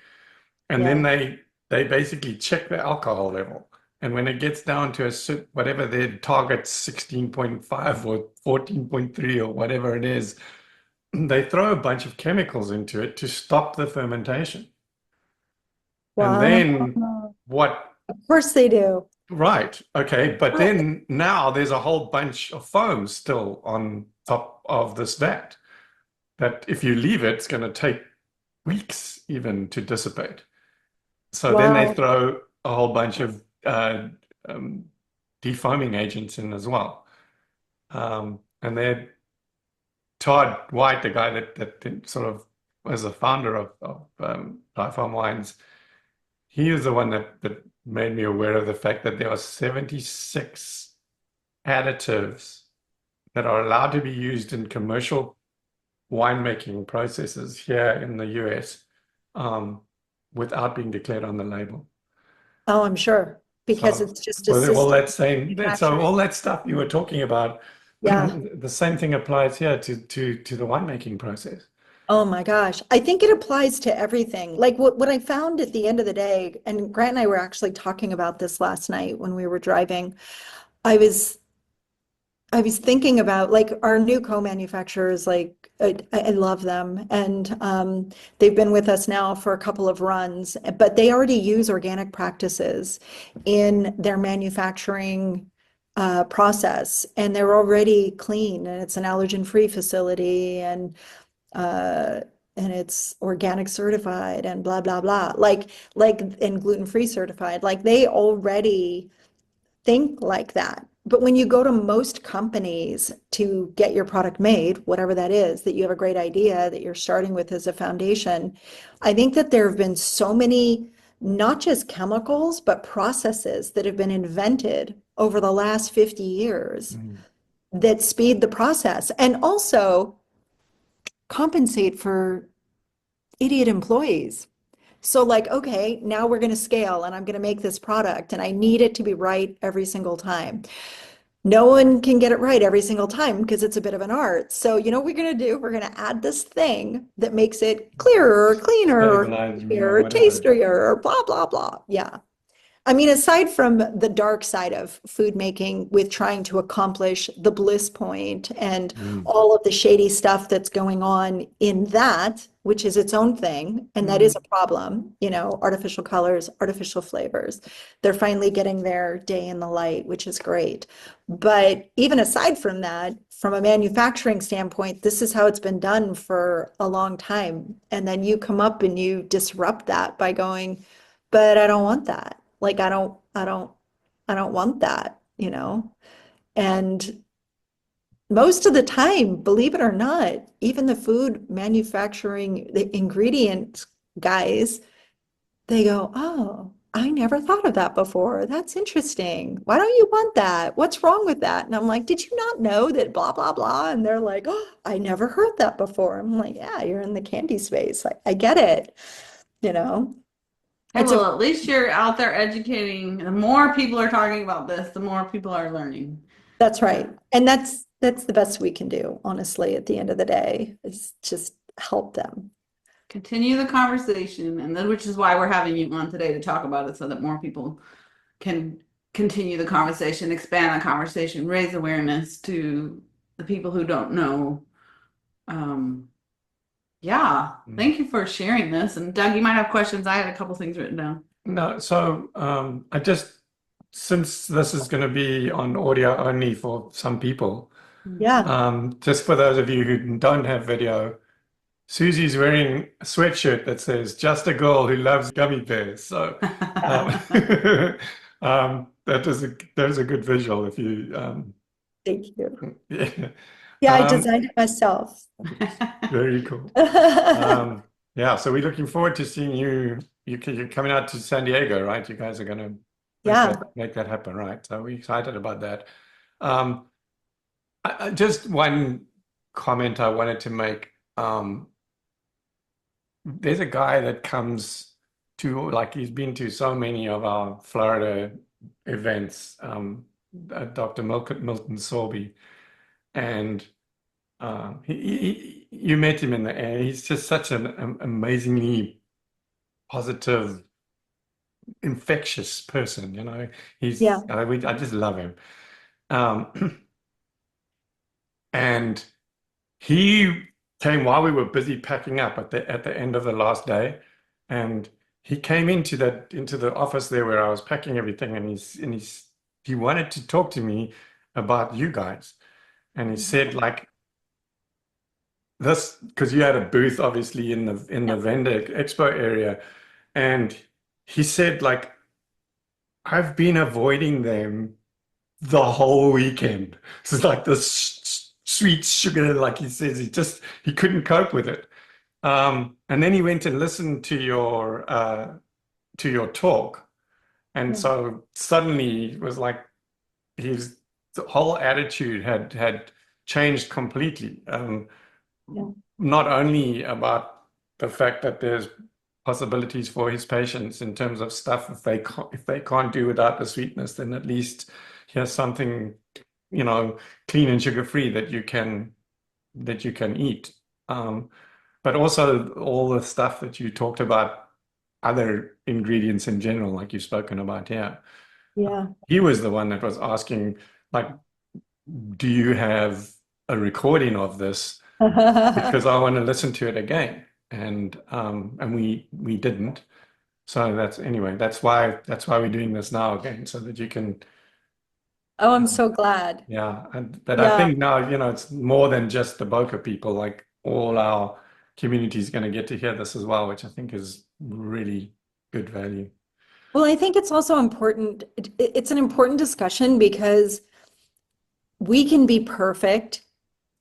and then they basically check the alcohol level. And when it gets down to whatever their target 16.5 or 14.3 or whatever it is, they throw a bunch of chemicals into it to stop the fermentation. And then what? Of course they do. Right. Okay. But then now there's a whole bunch of foam still on top of this vat that if you leave it, it's going to take weeks even to dissipate. So then they throw a whole bunch of defoaming agents in as well. And then Todd White, the guy that sort of was the founder of Dry Farm Wines, he is the one that made me aware of the fact that there are 76 additives that are allowed to be used in commercial winemaking processes here in the US without being declared on the label. Oh, I'm sure, because So, it's just all assisted that same, so manufacturing. all that stuff you were talking about, Yeah. the same thing applies here to the winemaking process. Oh my gosh. I think it applies to everything. Like what I found at the end of the day, and Grant and I were actually talking about this last night when we were driving. I was thinking about like our new co-manufacturers, like I love them, and they've been with us now for a couple of runs, but they already use organic practices in their manufacturing process, and they're already clean, and it's an allergen-free facility, and it's organic certified and blah blah blah, like and gluten-free certified. Like they already think like that. But when you go to most companies to get your product made, whatever that is, that you have a great idea that you're starting with as a foundation, I think that there have been so many, not just chemicals, but processes that have been invented over the last 50 years that speed the process and also compensate for idiot employees. So like, okay, now we're going to scale and I'm going to make this product and I need it to be right every single time. No one can get it right every single time because it's a bit of an art. So you know what we're going to do? We're going to add this thing that makes it clearer or cleaner or tastier or tastier or blah, blah, blah. Yeah. I mean, aside from the dark side of food making with trying to accomplish the bliss point and all of the shady stuff that's going on in that, which is its own thing, and that is a problem, you know, artificial colors, artificial flavors. They're finally getting their day in the light, which is great. But even aside from that, from a manufacturing standpoint, this is how it's been done for a long time. And then you come up and you disrupt that by going, but I don't want that. Like, I don't want that, you know? And most of the time, believe it or not, even the food manufacturing, the ingredient guys, they go, oh, I never thought of that before. That's interesting. Why don't you want that? What's wrong with that? And I'm like, did you not know that blah, blah, blah? And they're like, oh, I never heard that before. I'm like, yeah, you're in the candy space. I get it, you know? Hey, It's well, at least you're out there educating. The more people are talking about this, the more people are learning. That's right. And that's the best we can do, honestly, at the end of the day, is just help them. Continue the conversation, and then which is why we're having you on today to talk about it so that more people can continue the conversation, expand the conversation, raise awareness to the people who don't know. Yeah, thank you for sharing this. And Doug, you might have questions. I had a couple things written down. No, so since this is going to be on audio only for some people, Yeah. just for those of you who don't have video, Susie's wearing a sweatshirt that says "Just a girl who loves gummy bears." So that is a good visual if you Thank you. yeah. Yeah, I designed it myself. Very cool. Yeah, so we're looking forward to seeing you. You're coming out to San Diego, right? You guys are going to make that happen, right? So we're excited about that. Just one comment I wanted to make. There's a guy that comes to, like, he's been to so many of our Florida events, Dr. Milton Sorby, and you met him in the air. He's just such an amazingly positive, infectious person, you know. I just love him. And he came while we were busy packing up at the end of the last day, and he came into the office there where I was packing everything, and he wanted to talk to me about you guys, and he said, like, this, because you had a booth obviously in the vendor expo area, and he said, like, I've been avoiding them the whole weekend. It's like this sweet sugar, like he says, he couldn't cope with it. And then he went and listened to your talk, and so suddenly it was like his whole attitude had changed completely. Not only about the fact that there's possibilities for his patients in terms of stuff, if they can't do without the sweetness, then at least here's something, you know, clean and sugar-free that you can eat. But also all the stuff that you talked about, other ingredients in general, like you've spoken about here. Yeah. He was the one that was asking, like, do you have a recording of this? Because I want to listen to it again. And we didn't. So that's why we're doing this now again, so that you can. Oh, I'm so glad. Yeah. But I think now, you know, it's more than just the Boca people, like all our community is going to get to hear this as well, which I think is really good value. Well, I think it's also important. It's an important discussion because we can be perfect.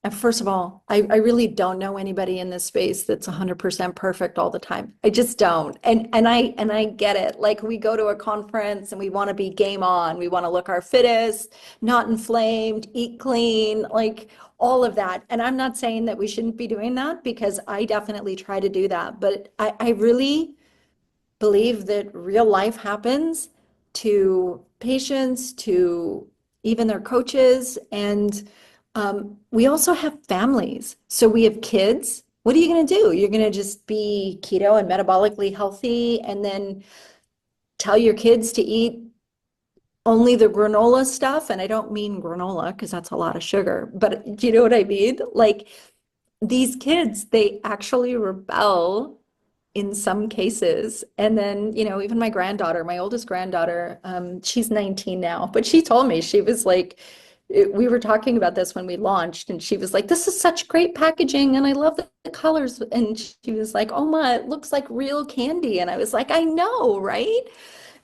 And first of all, I really don't know anybody in this space that's 100% perfect all the time. I just don't. And I get it. Like, we go to a conference and we want to be game on. We want to look our fittest, not inflamed, eat clean, like all of that. And I'm not saying that we shouldn't be doing that, because I definitely try to do that. But I really believe that real life happens to patients, to even their coaches, and we also have families. So we have kids. What are you going to do? You're going to just be keto and metabolically healthy and then tell your kids to eat only the granola stuff? And I don't mean granola because that's a lot of sugar, but do you know what I mean? Like, these kids, they actually rebel in some cases. And then, you know, even my granddaughter, my oldest granddaughter, she's 19 now, but she told me, she was like, we were talking about this when we launched, and she was like, this is such great packaging and I love the colors. And she was like, oh my, it looks like real candy. And I was like, I know, right?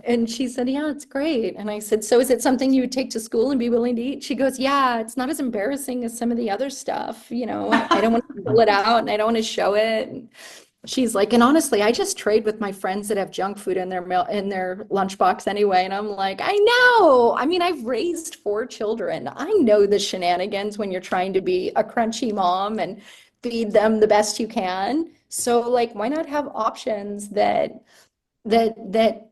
And she said, yeah, it's great. And I said, so is it something you would take to school and be willing to eat? She goes, yeah, it's not as embarrassing as some of the other stuff. You know, I don't want to pull it out and I don't want to show it. And she's like, and honestly, I just trade with my friends that have junk food in their lunchbox anyway. And I'm like, I know. I mean, I've raised 4 children. I know the shenanigans when you're trying to be a crunchy mom and feed them the best you can. So, like, why not have options that that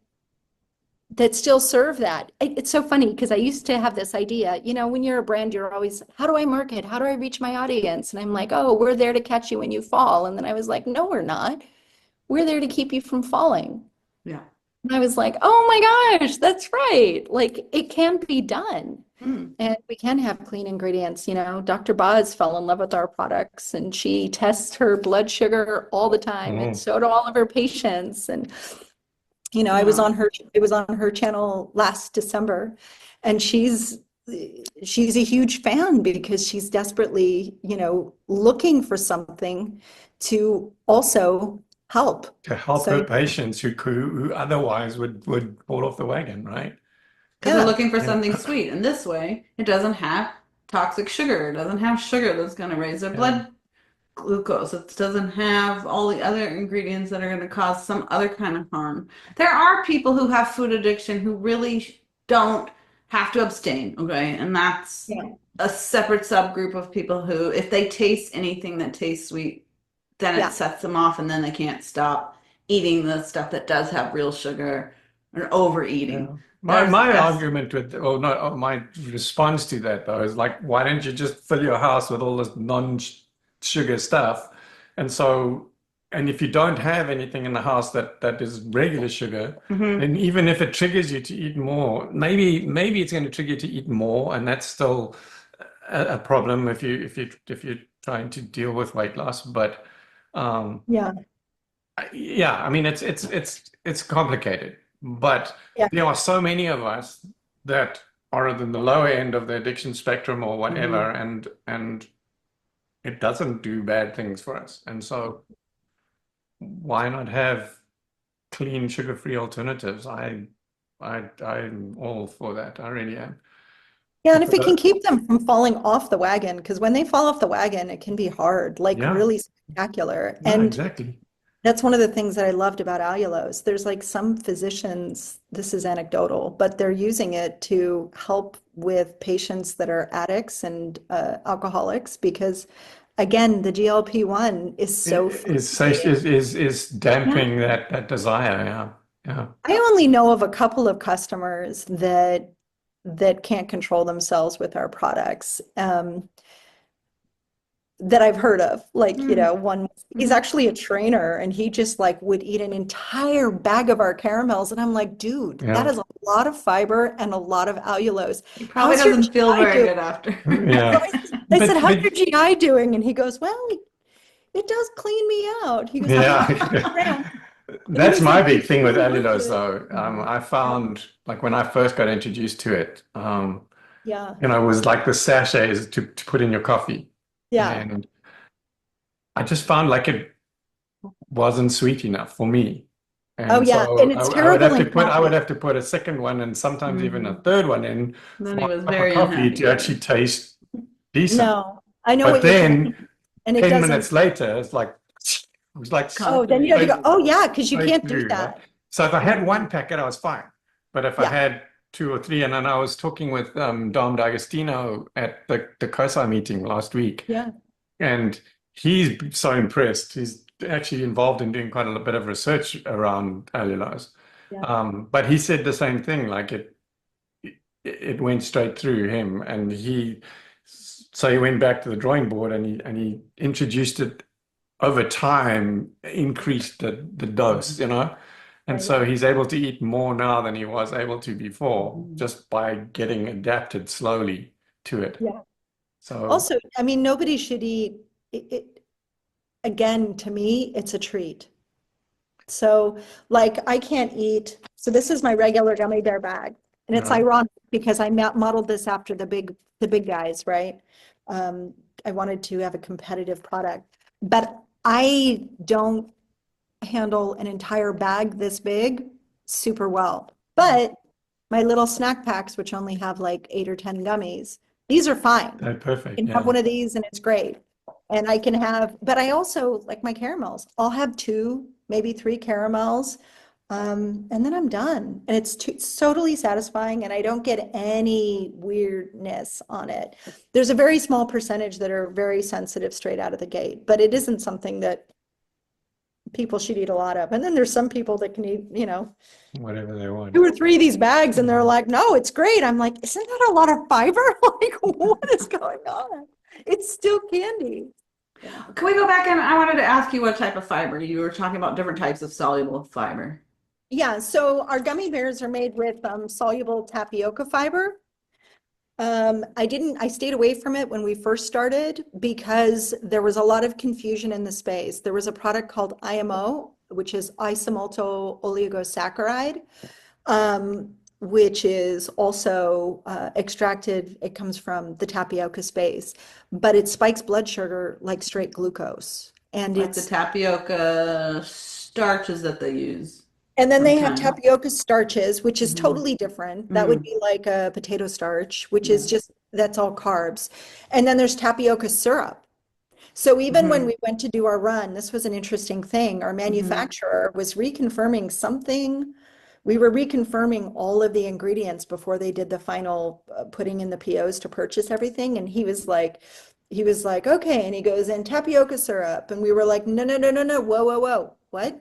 still serve that. It's so funny because I used to have this idea, when you're a brand, you're always, how do I market? How do I reach my audience? And I'm like, oh, we're there to catch you when you fall. And then I was like, no, we're not. We're there to keep you from falling. Yeah. And I was like, oh my gosh, that's right. Like it can be done. And we can have clean ingredients. Dr. Boz fell in love with our products and she tests her blood sugar all the time. And so do all of her patients. And I was on her channel last December, and she's a huge fan because she's desperately, looking for something to also help. To help her patients who otherwise would fall off the wagon, right? Because they're looking for something sweet. And this way, it doesn't have toxic sugar. It doesn't have sugar that's going to raise their blood glucose. It doesn't have all the other ingredients that are going to cause some other kind of harm. There are people who have food addiction who really don't have to abstain, okay? And that's a separate subgroup of people who, if they taste anything that tastes sweet, then it sets them off and then they can't stop eating the stuff that does have real sugar or overeating. My argument my response to that though is like, why don't you just fill your house with all this non-sugar stuff? And if you don't have anything in the house that is regular sugar, then even if it triggers you to eat more, maybe it's going to trigger you to eat more, and that's still a problem if you're trying to deal with weight loss. But I mean it's complicated. But there are so many of us that are in the lower end of the addiction spectrum or whatever, and it doesn't do bad things for us. And so why not have clean, sugar-free alternatives? I'm all for that. I really am. Yeah, and if we can keep them from falling off the wagon, because when they fall off the wagon, it can be hard, really spectacular. Yeah, And exactly. that's one of the things that I loved about allulose. There's like some physicians, this is anecdotal, but they're using it to help with patients that are addicts and alcoholics because, again, the GLP-1 is so is damping that desire. Yeah. I only know of a couple of customers that can't control themselves with our products. That I've heard of, like, one, he's actually a trainer and he just like would eat an entire bag of our caramels. And I'm like, dude, that is a lot of fiber and a lot lot of allulose. He probably doesn't feel very good after. Yeah. I said, how's your GI doing? And he goes, well, it does clean me out. He goes, That's my big thing with allulose though. I found like when I first got introduced to it, it was like the sachets to put in your coffee. And I just found like it wasn't sweet enough for me. And and it's terrible. I would have to put a second one and sometimes even a third one in then he was for very coffee unhappy. to actually taste decent. No, I know But what you're saying. then And it 10 doesn't. minutes later, it was like Then you have to go, oh yeah, because you straight can't do through, that. right? So if I had one packet, I was fine. But if I had 2 or 3, and then I was talking with Dom D'Agostino at the COSI meeting last week. And he's so impressed. He's actually involved in doing quite a bit of research around allulose. But he said the same thing, like it went straight through him. And so he went back to the drawing board and he introduced it over time, increased the dose, And so he's able to eat more now than he was able to before, just by getting adapted slowly to it. So Also, I mean, nobody should eat it. Again, to me, it's a treat. So like I can't eat. So this is my regular gummy bear bag. And it's ironic because I modeled this after the big guys, right? I wanted to have a competitive product, but I don't handle an entire bag this big super well. But my little snack packs, which only have like 8 or 10 gummies, these are fine. they're perfect. I can have one of these and it's great. And I can have, but I also like my caramels. I'll have 2, maybe 3 caramels. And then I'm done. And it's totally satisfying and I don't get any weirdness on it. There's a very small percentage that are very sensitive straight out of the gate, but it isn't something that people should eat a lot of. And then there's some people that can eat, Whatever they want. 2 or 3 of these bags and they're like, no, it's great. I'm like, isn't that a lot of fiber? Like, what is going on? It's still candy. Can we go back and I wanted to ask you what type of fiber? You were talking about different types of soluble fiber. Yeah, so our gummy bears are made with soluble tapioca fiber. I stayed away from it when we first started because there was a lot of confusion in the space. There was a product called IMO, which is isomalto oligosaccharide, which is also extracted. It comes from the tapioca space, but it spikes blood sugar like straight glucose. And Like it's the tapioca starches that they use. And then they have Okay. tapioca starches, which is Mhm. totally different. That would be like a potato starch, which is just, that's all carbs. And then there's tapioca syrup. So even when we went to do our run, this was an interesting thing. Our manufacturer was reconfirming something. We were reconfirming all of the ingredients before they did the final putting in the POs to purchase everything. And he was like, okay. And he goes, and tapioca syrup. And we were like, no, no, no, no, no. Whoa, whoa, whoa. What?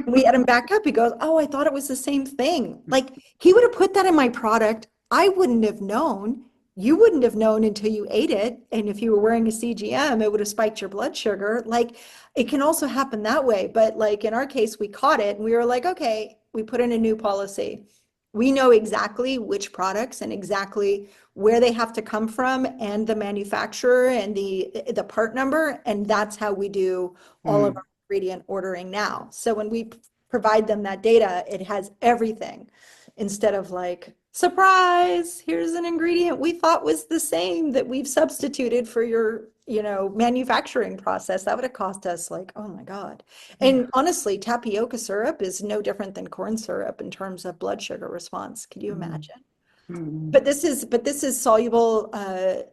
We had him back up. He goes, oh, I thought it was the same thing. Like he would have put that in my product. I wouldn't have known. You wouldn't have known until you ate it. And if you were wearing a CGM, it would have spiked your blood sugar. Like it can also happen that way. But like in our case, we caught it and we were like, okay, we put in a new policy. We know exactly which products and exactly where they have to come from and the manufacturer and the part number. And that's how we do all of our ingredient ordering now. So when we provide them that data, it has everything instead of like, surprise, here's an ingredient we thought was the same that we've substituted for your, manufacturing process. That would have cost us like, oh my God. And honestly, tapioca syrup is no different than corn syrup in terms of blood sugar response. Could you imagine? But this is soluble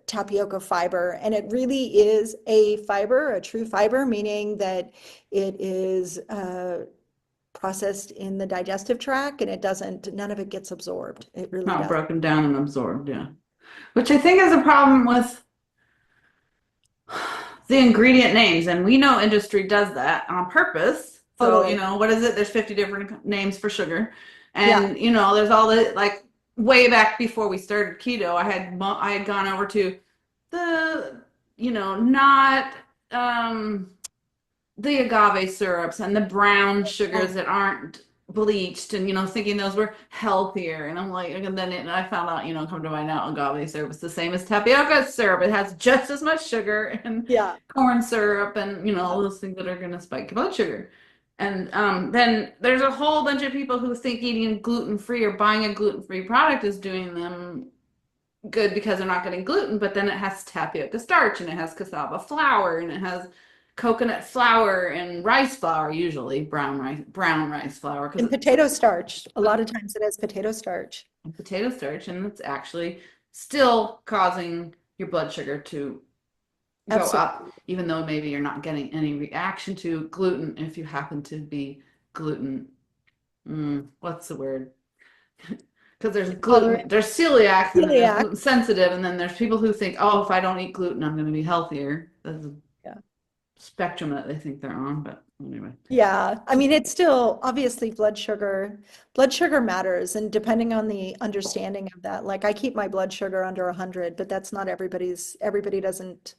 tapioca fiber, and it really is a fiber, a true fiber, meaning that it is processed in the digestive tract, and none of it gets absorbed. It really Not does. broken down and absorbed, yeah. Which I think is a problem with the ingredient names, and we know industry does that on purpose. So, Totally. what is it? There's 50 different names for sugar. And, there's all the, like, way back before we started keto, I had gone over to the, not the agave syrups and the brown sugars that aren't bleached and thinking those were healthier, and I'm like, and then I found out come to find out agave syrup is the same as tapioca syrup. It has just as much sugar and corn syrup and all those things that are going to spike blood sugar. And then there's a whole bunch of people who think eating gluten-free or buying a gluten-free product is doing them good because they're not getting gluten, but then it has tapioca starch and it has cassava flour and it has coconut flour and rice flour, usually brown rice flour. And potato starch. A lot of times it has potato starch. And potato starch, and it's actually still causing your blood sugar to go up, even though maybe you're not getting any reaction to gluten. If you happen to be gluten, what's the word? Because there's gluten, there's celiac, and then there's gluten sensitive, and then there's people who think, oh, if I don't eat gluten, I'm going to be healthier. There's a spectrum that they think they're on, but anyway. Yeah, I mean, it's still obviously blood sugar matters, and depending on the understanding of that, like I keep my blood sugar under 100, but that's not everybody doesn't,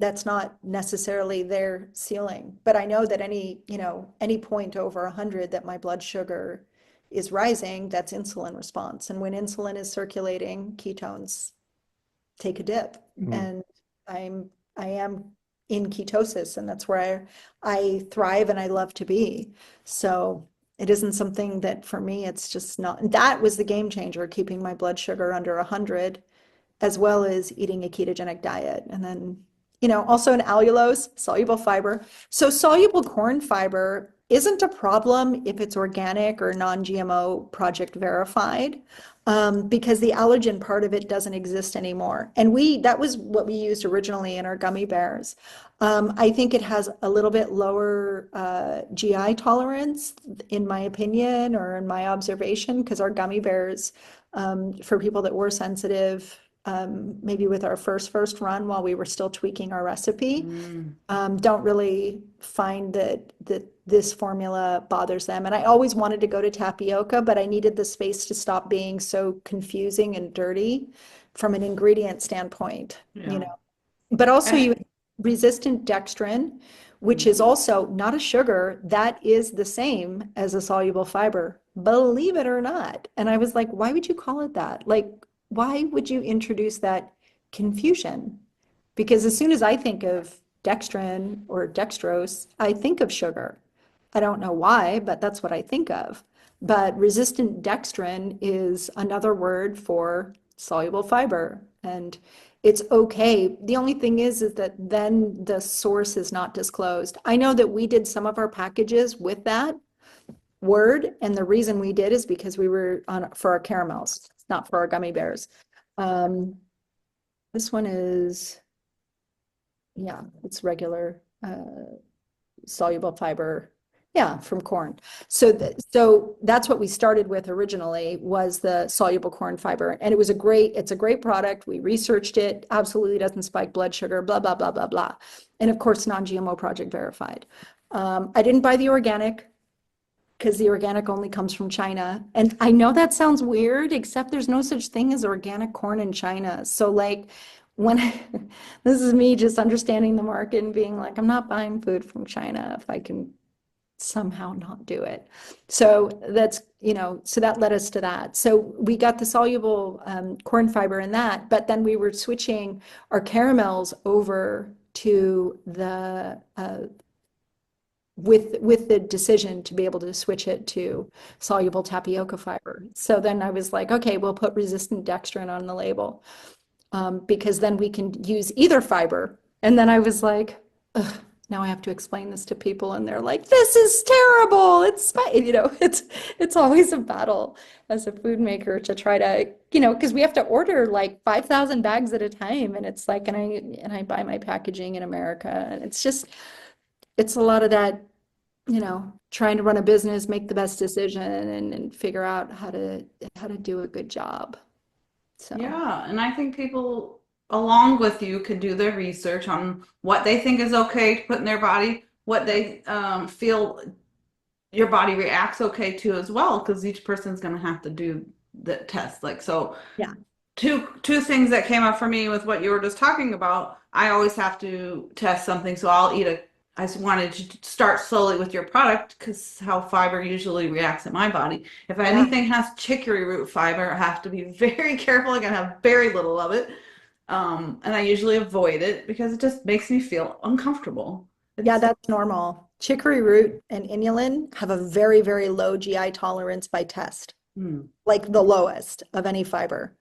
that's not necessarily their ceiling. But I know that any point over 100 that my blood sugar is rising, that's insulin response. And when insulin is circulating, ketones take a dip. And I am in ketosis, and that's where I thrive and I love to be. So it isn't something that for me, it's just not. That was the game changer, keeping my blood sugar under 100, as well as eating a ketogenic diet. And then, also an allulose, soluble fiber. So soluble corn fiber isn't a problem if it's organic or non-GMO project verified, because the allergen part of it doesn't exist anymore. And that was what we used originally in our gummy bears. I think it has a little bit lower GI tolerance, in my opinion, or in my observation, because our gummy bears, for people that were sensitive, maybe with our first run while we were still tweaking our recipe. Mm. Don't really find that this formula bothers them. And I always wanted to go to tapioca, but I needed the space to stop being so confusing and dirty from an ingredient standpoint, Yeah. you know. But also And you resistant dextrin, which is also not a sugar, that is the same as a soluble fiber, believe it or not. And I was like, why would you call it that? Like, why would you introduce that confusion? Because as soon as I think of dextrin or dextrose, I think of sugar. I don't know why, but that's what I think of. But resistant dextrin is another word for soluble fiber. And it's okay. The only thing is that then the source is not disclosed. I know that we did some of our packages with that word, and the reason we did is because we were on for our caramels, not for our gummy bears. This one is, yeah, it's regular soluble fiber, yeah, from corn. So that's what we started with originally, was the soluble corn fiber, and it's a great product. We researched it, absolutely doesn't spike blood sugar, blah blah blah blah blah, and of course non-GMO project verified. I didn't buy the organic because the organic only comes from China. And I know that sounds weird, except there's no such thing as organic corn in China. So like this is me just understanding the market and being like, I'm not buying food from China if I can somehow not do it. So that's, so that led us to that. So we got the soluble corn fiber in that, but then we were switching our caramels over to the with the decision to be able to switch it to soluble tapioca fiber. So then I was like, okay, we'll put resistant dextrin on the label, because then we can use either fiber. And then I was like, ugh, now I have to explain this to people, and they're like, this is terrible. It's always a battle as a food maker to try to, because we have to order like 5,000 bags at a time, and it's like, and I buy my packaging in America, and it's a lot of that, trying to run a business, make the best decision, and figure out how to do a good job. So Yeah, and I think people along with you could do their research on what they think is okay to put in their body, what they feel your body reacts okay to as well, because each person's going to have to do the test. Like, so yeah. Two things that came up for me with what you were just talking about. I always have to test something, so I just wanted to start slowly with your product because how fiber usually reacts in my body. If anything has chicory root fiber, I have to be very careful. I can have very little of it. And I usually avoid it because it just makes me feel uncomfortable. Yeah, that's normal. Chicory root and inulin have a very, very low GI tolerance by test, like the lowest of any fiber.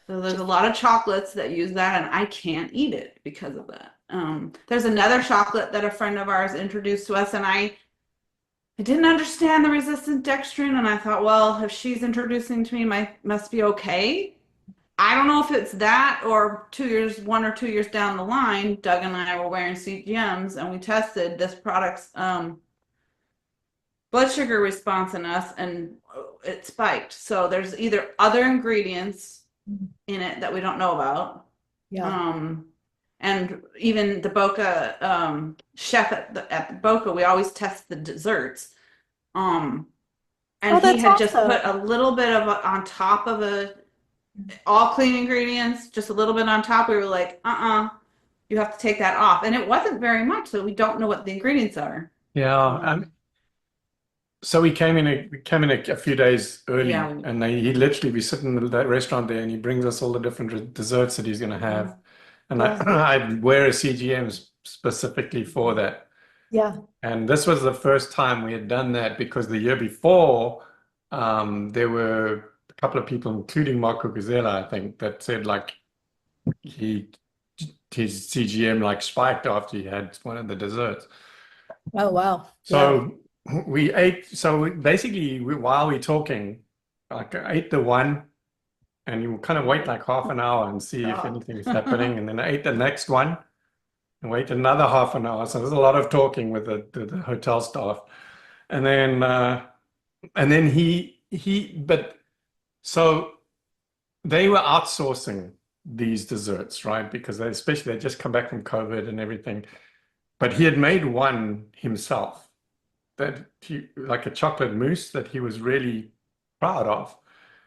So there's a lot of chocolates that use that, and I can't eat it because of that. There's another chocolate that a friend of ours introduced to us, and I didn't understand the resistant dextrin, and I thought, well, if she's introducing to me, must be okay. I don't know if it's that or 1 or 2 years down the line, Doug and I were wearing CGMs, and we tested this product's blood sugar response in us, and it spiked. So there's either other ingredients in it that we don't know about. Yeah. And even the Boca chef at the Boca, we always test the desserts. And he had just put a little bit of on top of all clean ingredients, just a little bit on top. We were like, you have to take that off. And it wasn't very much, so we don't know what the ingredients are. Yeah. So we came in a few days early, and he literally, we sit in the restaurant there, and he brings us all the different desserts that he's going to have. And I wear a CGM specifically for that. Yeah. And this was the first time we had done that, because the year before, there were a couple of people, including Marco Gazella, I think, that said like his CGM like spiked after he had one of the desserts. Oh, wow. So we ate, so basically while we're talking, like I ate the one, and you kind of wait like half an hour and see if anything's happening. And then I ate the next one and wait another half an hour. So there's a lot of talking with the hotel staff. And then so they were outsourcing these desserts, right? Because especially they just come back from COVID and everything. But he had made one himself like a chocolate mousse that he was really proud of.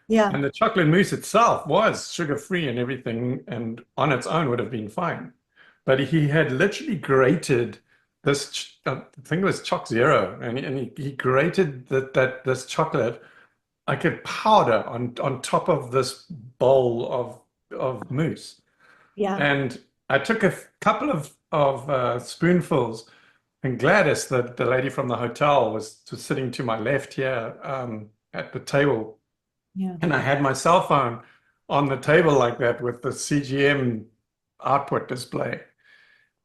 Yeah. And the chocolate mousse itself was sugar-free and everything, and on its own would have been fine. But he had literally grated this, I think it was Choc Zero, and he grated this chocolate like a powder on top of this bowl of mousse. Yeah. And I took a couple of spoonfuls, and Gladys, the lady from the hotel, was sitting to my left here at the table. Yeah. And I had my cell phone on the table like that with the CGM output display.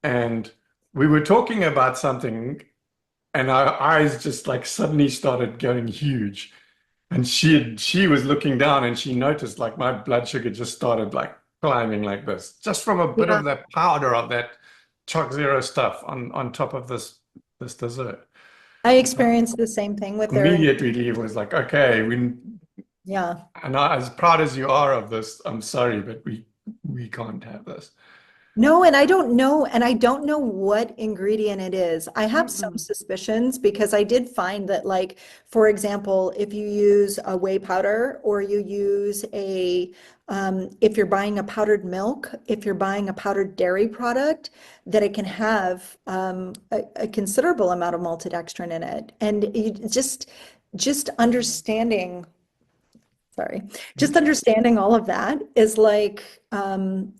And we were talking about something, and our eyes just like suddenly started going huge. And she was looking down, and she noticed like my blood sugar just started like climbing like this, just from a bit Yeah. of that powder of that Choc Zero stuff on top of this dessert. I experienced the same thing with their, Immediately it was like, okay, yeah. and as proud as you are of this, I'm sorry, but we can't have this. No, and I don't know what ingredient it is. I have some suspicions because I did find that, like, for example, if you use a whey powder or you use if you're buying a powdered milk, if you're buying a powdered dairy product, that it can have a considerable amount of maltodextrin in it. And just understanding just understanding all of that is like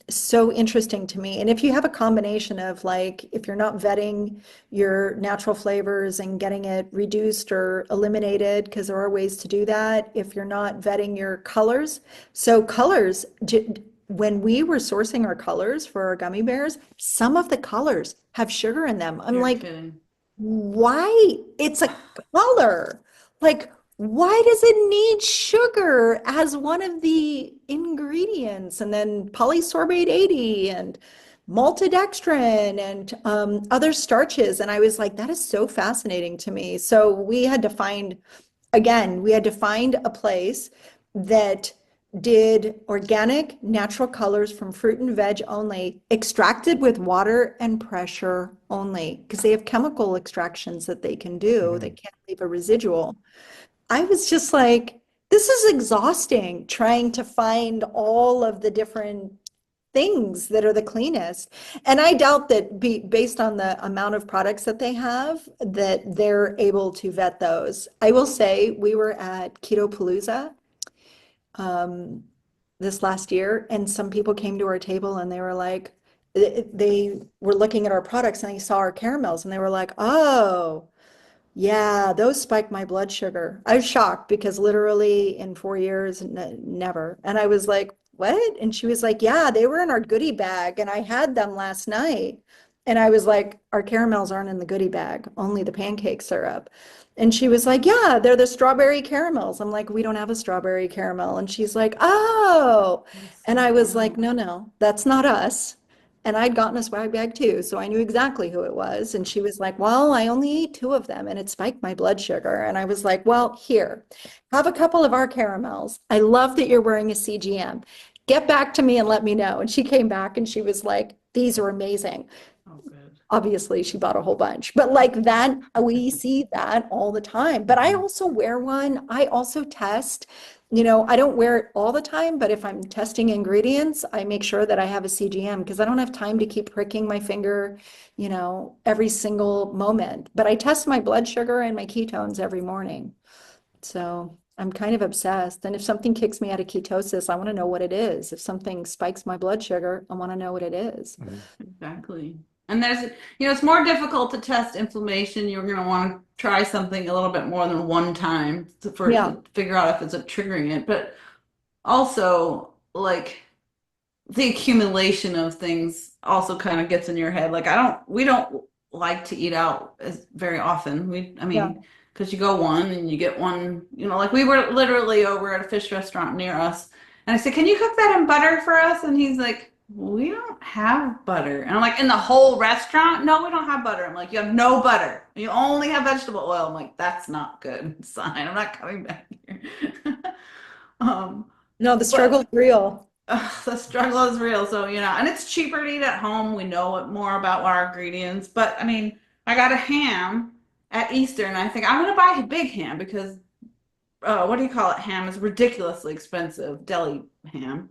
so interesting to me. And if you have a combination of like, if you're not vetting your natural flavors and getting it reduced or eliminated, because there are ways to do that, if you're not vetting your colors. So colors, when we were sourcing our colors for our gummy bears, some of the colors have sugar in them. I'm You're like, kidding. why? It's a color. Like, why does it need sugar as one of the ingredients? And then polysorbate 80 and maltodextrin and other starches. And I was like, that is so fascinating to me. So we had to find a place that did organic, natural colors from fruit and veg only, extracted with water and pressure only, because they have chemical extractions that they can do. They can't leave a residual. I was just like, this is exhausting trying to find all of the different things that are the cleanest. And I doubt that based on the amount of products that they have, that they're able to vet those. I will say we were at Ketopalooza this last year, and some people came to our table and they were like, they were looking at our products and they saw our caramels and they were like, oh, yeah, those spiked my blood sugar. I was shocked because literally in 4 years, never. And I was like, what? And she was like, yeah, they were in our goodie bag and I had them last night. And I was like, our caramels aren't in the goodie bag, only the pancake syrup. And she was like, yeah, they're the strawberry caramels. I'm like, we don't have a strawberry caramel. And she's like, oh. And I was like, no, that's not us. And I'd gotten a swag bag too, so I knew exactly who it was. And she was like, well, I only ate 2 of them and it spiked my blood sugar. And I was like, well, here, have a couple of our caramels. I love that you're wearing a CGM. Get back to me and let me know. And she came back and she was like, these are amazing. Oh, good. Obviously, she bought a whole bunch, but like that, we see that all the time. But I also wear one. I also test. I don't wear it all the time, but if I'm testing ingredients, I make sure that I have a CGM because I don't have time to keep pricking my finger, every single moment. But I test my blood sugar and my ketones every morning. So I'm kind of obsessed. And if something kicks me out of ketosis, I want to know what it is. If something spikes my blood sugar, I want to know what it is. Exactly. And there's, it's more difficult to test inflammation. You're going to want to try something a little bit more than one time to figure out if it's triggering it. But also, like, the accumulation of things also kind of gets in your head. Like, we don't like to eat out very often. Because you go one and you get one, like we were literally over at a fish restaurant near us. And I said, can you cook that in butter for us? And he's like, we don't have butter. And I'm like, in the whole restaurant? No, we don't have butter. I'm like, you have no butter. You only have vegetable oil. I'm like, that's not good sign. I'm not coming back here. No, the struggle's real. The struggle is real. So, and it's cheaper to eat at home. We know more about our ingredients. But I mean, I got a ham at Easter and I think I'm gonna buy a big ham because what do you call it? Ham is ridiculously expensive, deli ham.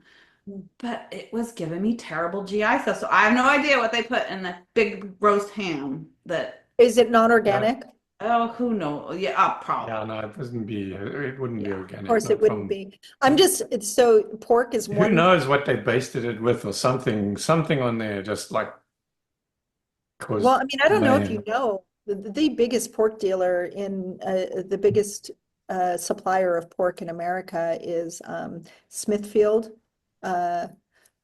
But it was giving me terrible GI stuff. So I have no idea what they put in the big roast ham that, Is it not Yeah. organic? oh, who knows? Yeah, probably. Yeah, no, it wouldn't be Of organic, course, it not wouldn't from. be. It's so pork is Who one. knows what they basted it with or something on there just like Well, caused I mean, I don't know if you mayhem. know, the biggest pork dealer in the biggest supplier of pork in America is Smithfield, uh,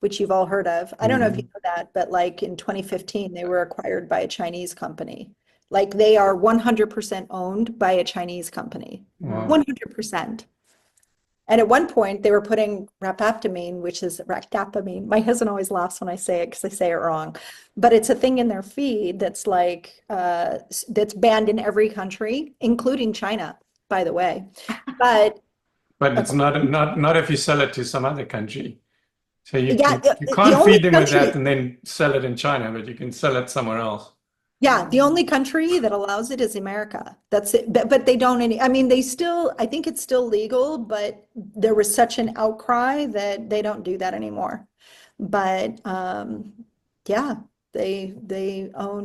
which you've all heard of. I don't know if you Mhm. know that, but like in 2015, they were acquired by a Chinese company. Like they are 100% owned by a Chinese company. Wow. 100%. And at one point, they were putting rapaptamine, which is ractapamine. My husband always laughs when I say it because I say it wrong. But it's a thing in their feed that's like that's banned in every country, including China, by the way. But But it's not if you sell it to some other country. So you yeah, can you the can't only feed them with that country, and then sell it in China, but you can sell it somewhere else. yeah, the only country that allows it is America. That's it. But they don't I mean, they still, I think it's still legal, but there was such an outcry that they don't do that anymore. But yeah, they own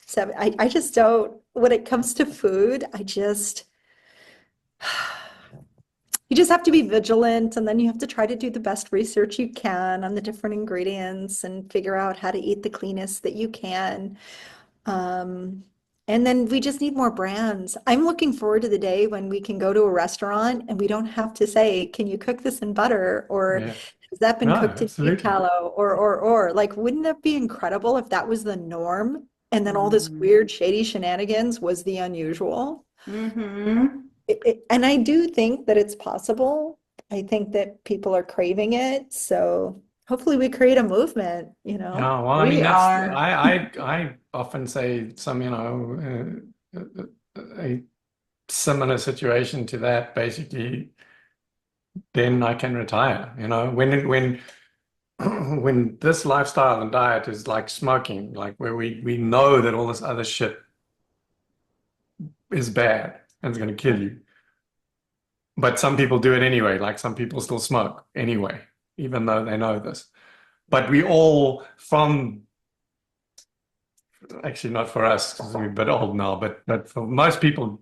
seven. I just don't, when it comes to food, you just have to be vigilant and then you have to try to do the best research you can on the different ingredients and figure out how to eat the cleanest that you can. Um, and then we just need more brands. I'm looking forward to the day when we can go to a restaurant and we don't have to say, can you cook this in butter? Or Yeah. has that been No, cooked in beef absolutely. tallow? Like, wouldn't that be incredible if that was the norm? And then all this Mhm. weird, shady shenanigans was the unusual. Mm-hmm. And I do think that it's possible. I think that people are craving it. So hopefully we create a movement, you know? Yeah, well, I mean We that's are. I often say some, a similar situation to that, basically, then I can retire. When when this lifestyle and diet is like smoking, like where we know that all this other shit is bad and it's going to kill you. But some people do it anyway, like some people still smoke anyway, even though they know this. But we all, from actually not for us, because we're a bit old now, but for most people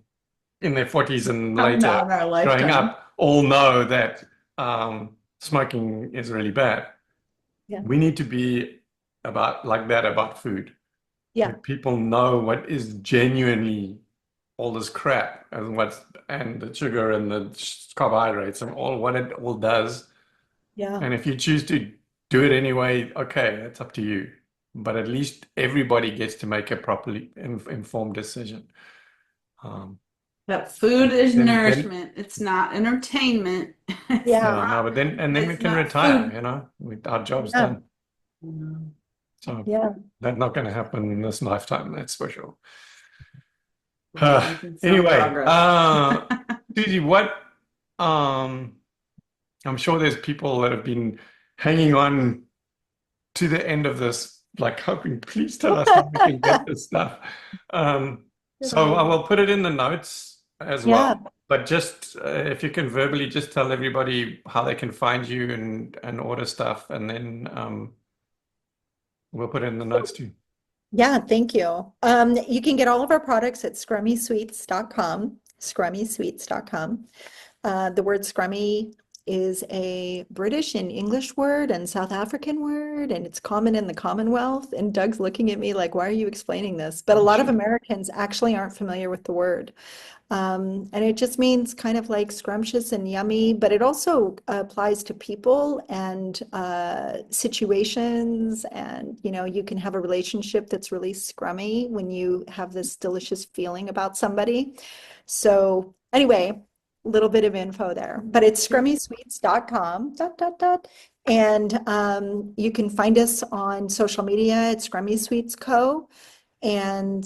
in their 40s and Not in later our growing lifetime. up, all know that smoking is really bad. Yeah. We need to be about food. Yeah. Like people know what is genuinely all this crap and the sugar and the carbohydrates and all what it all does. Yeah. And if you choose to do it anyway, okay, that's up to you. But at least everybody gets to make a properly informed decision. But food is Then nourishment. It's not entertainment. It's Yeah. no, not, but then we it's can not retire, food. our job's Yeah. done. So Yeah. that's not going to happen in this lifetime, that's for sure. We're making some Anyway, progress. Susie, um, I'm sure there's people that have been hanging on to the end of this, like hoping, please tell us how we can get this stuff. So I will put it in the notes as Yeah. well. But just if you can verbally just tell everybody how they can find you and order stuff, and then we'll put it in the notes too. Yeah, thank you. You can get all of our products at scrummysweets.com, scrummysweets.com. The word scrummy is a British and English word and South African word, and it's common in the Commonwealth. And Doug's looking at me like, why are you explaining this? But a lot of Americans actually aren't familiar with the word. And it just means kind of like scrumptious and yummy, but it also applies to people and situations. And, you can have a relationship that's really scrummy when you have this delicious feeling about somebody. So anyway, a little bit of info there, but it's scrummysweets.com, And you can find us on social media at Scrummy Sweets Co. And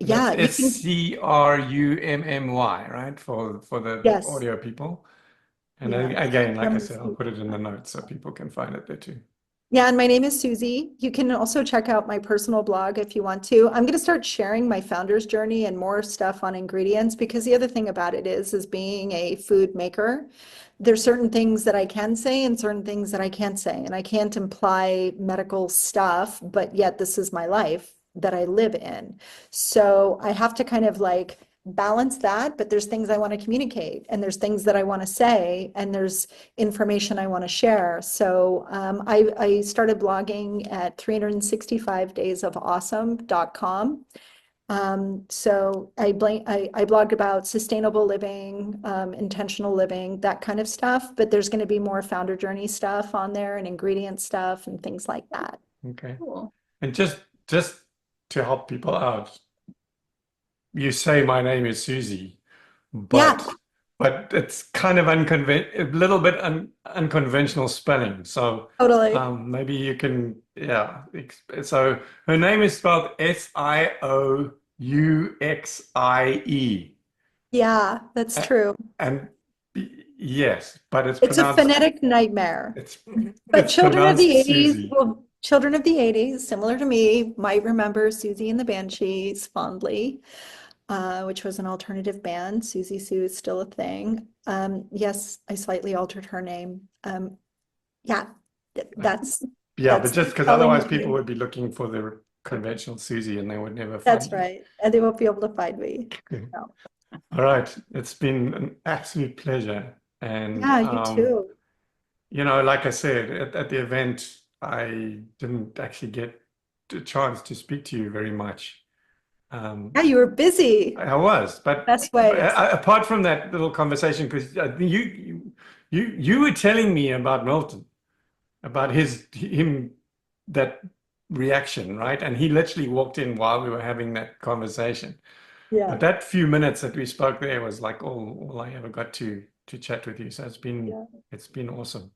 yeah, you That's can, SCRUMMY, right? For the yes. audio people. And Yeah. again, like I Scrummy said, I'll Sweets. put it in the notes so people can find it there too. Yeah, and my name is Siouxsie. You can also check out my personal blog if you want to. I'm going to start sharing my founder's journey and more stuff on ingredients, because the other thing about it is being a food maker, there's certain things that I can say and certain things that I can't say. And I can't imply medical stuff, but yet this is my life that I live in. So I have to kind of like balance that, but there's things I want to communicate and there's things that I want to say and there's information I want to share. So I started blogging at 365daysofawesome.com. So I blogged about sustainable living, intentional living, that kind of stuff, but there's going to be more founder journey stuff on there and ingredient stuff and things like that. Okay. Cool. And just to help people out, you say my name is Siouxsie, Yeah, but it's kind of a little bit unconventional spelling. So totally. maybe you can, yeah. So her name is spelled Siouxie. Yeah, that's true. And yes, but it's It's a pronounced, phonetic nightmare. it's But it's children of the pronounced 80s, Susie. well, children of the 80s, similar to me, might remember Susie and the Banshees fondly, which was an alternative band. Susie Sue is still a thing. Yes, I slightly altered her name. Yeah, that's Yeah, but that's just because spelling otherwise of people you. would be looking for the conventional Susie and they would never That's find you. right. And they won't be able to find me. Okay. No. All right. It's been an absolute pleasure. And Yeah, you too. like I said, at the event, I didn't actually get a chance to speak to you very much. Yeah, you were busy. I was, but Best ways. apart from that little conversation, because you were telling me about Milton, about that reaction, right? And he literally walked in while we were having that conversation. Yeah. But that few minutes that we spoke there was like all I ever got to chat with you. So it's been awesome.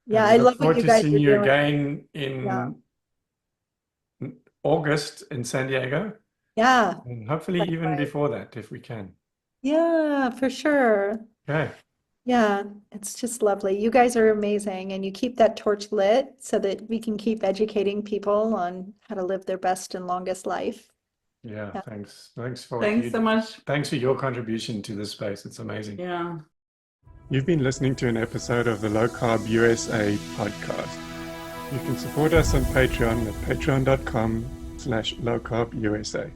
Yeah, And I we look love what forward you to guys seeing are you doing. again Yeah. in August in San Diego, Yeah. and hopefully even Likewise. before that if we can. Yeah, for sure. Okay. Yeah, it's just lovely. You guys are amazing, and you keep that torch lit so that we can keep educating people on how to live their best and longest life. Yeah, Yeah. thanks. Thanks for Thanks so much. Thanks for your contribution to this space. It's amazing. Yeah. You've been listening to an episode of the LowCarbUSA podcast. You can support us on Patreon at patreon.com/lowcarbusa.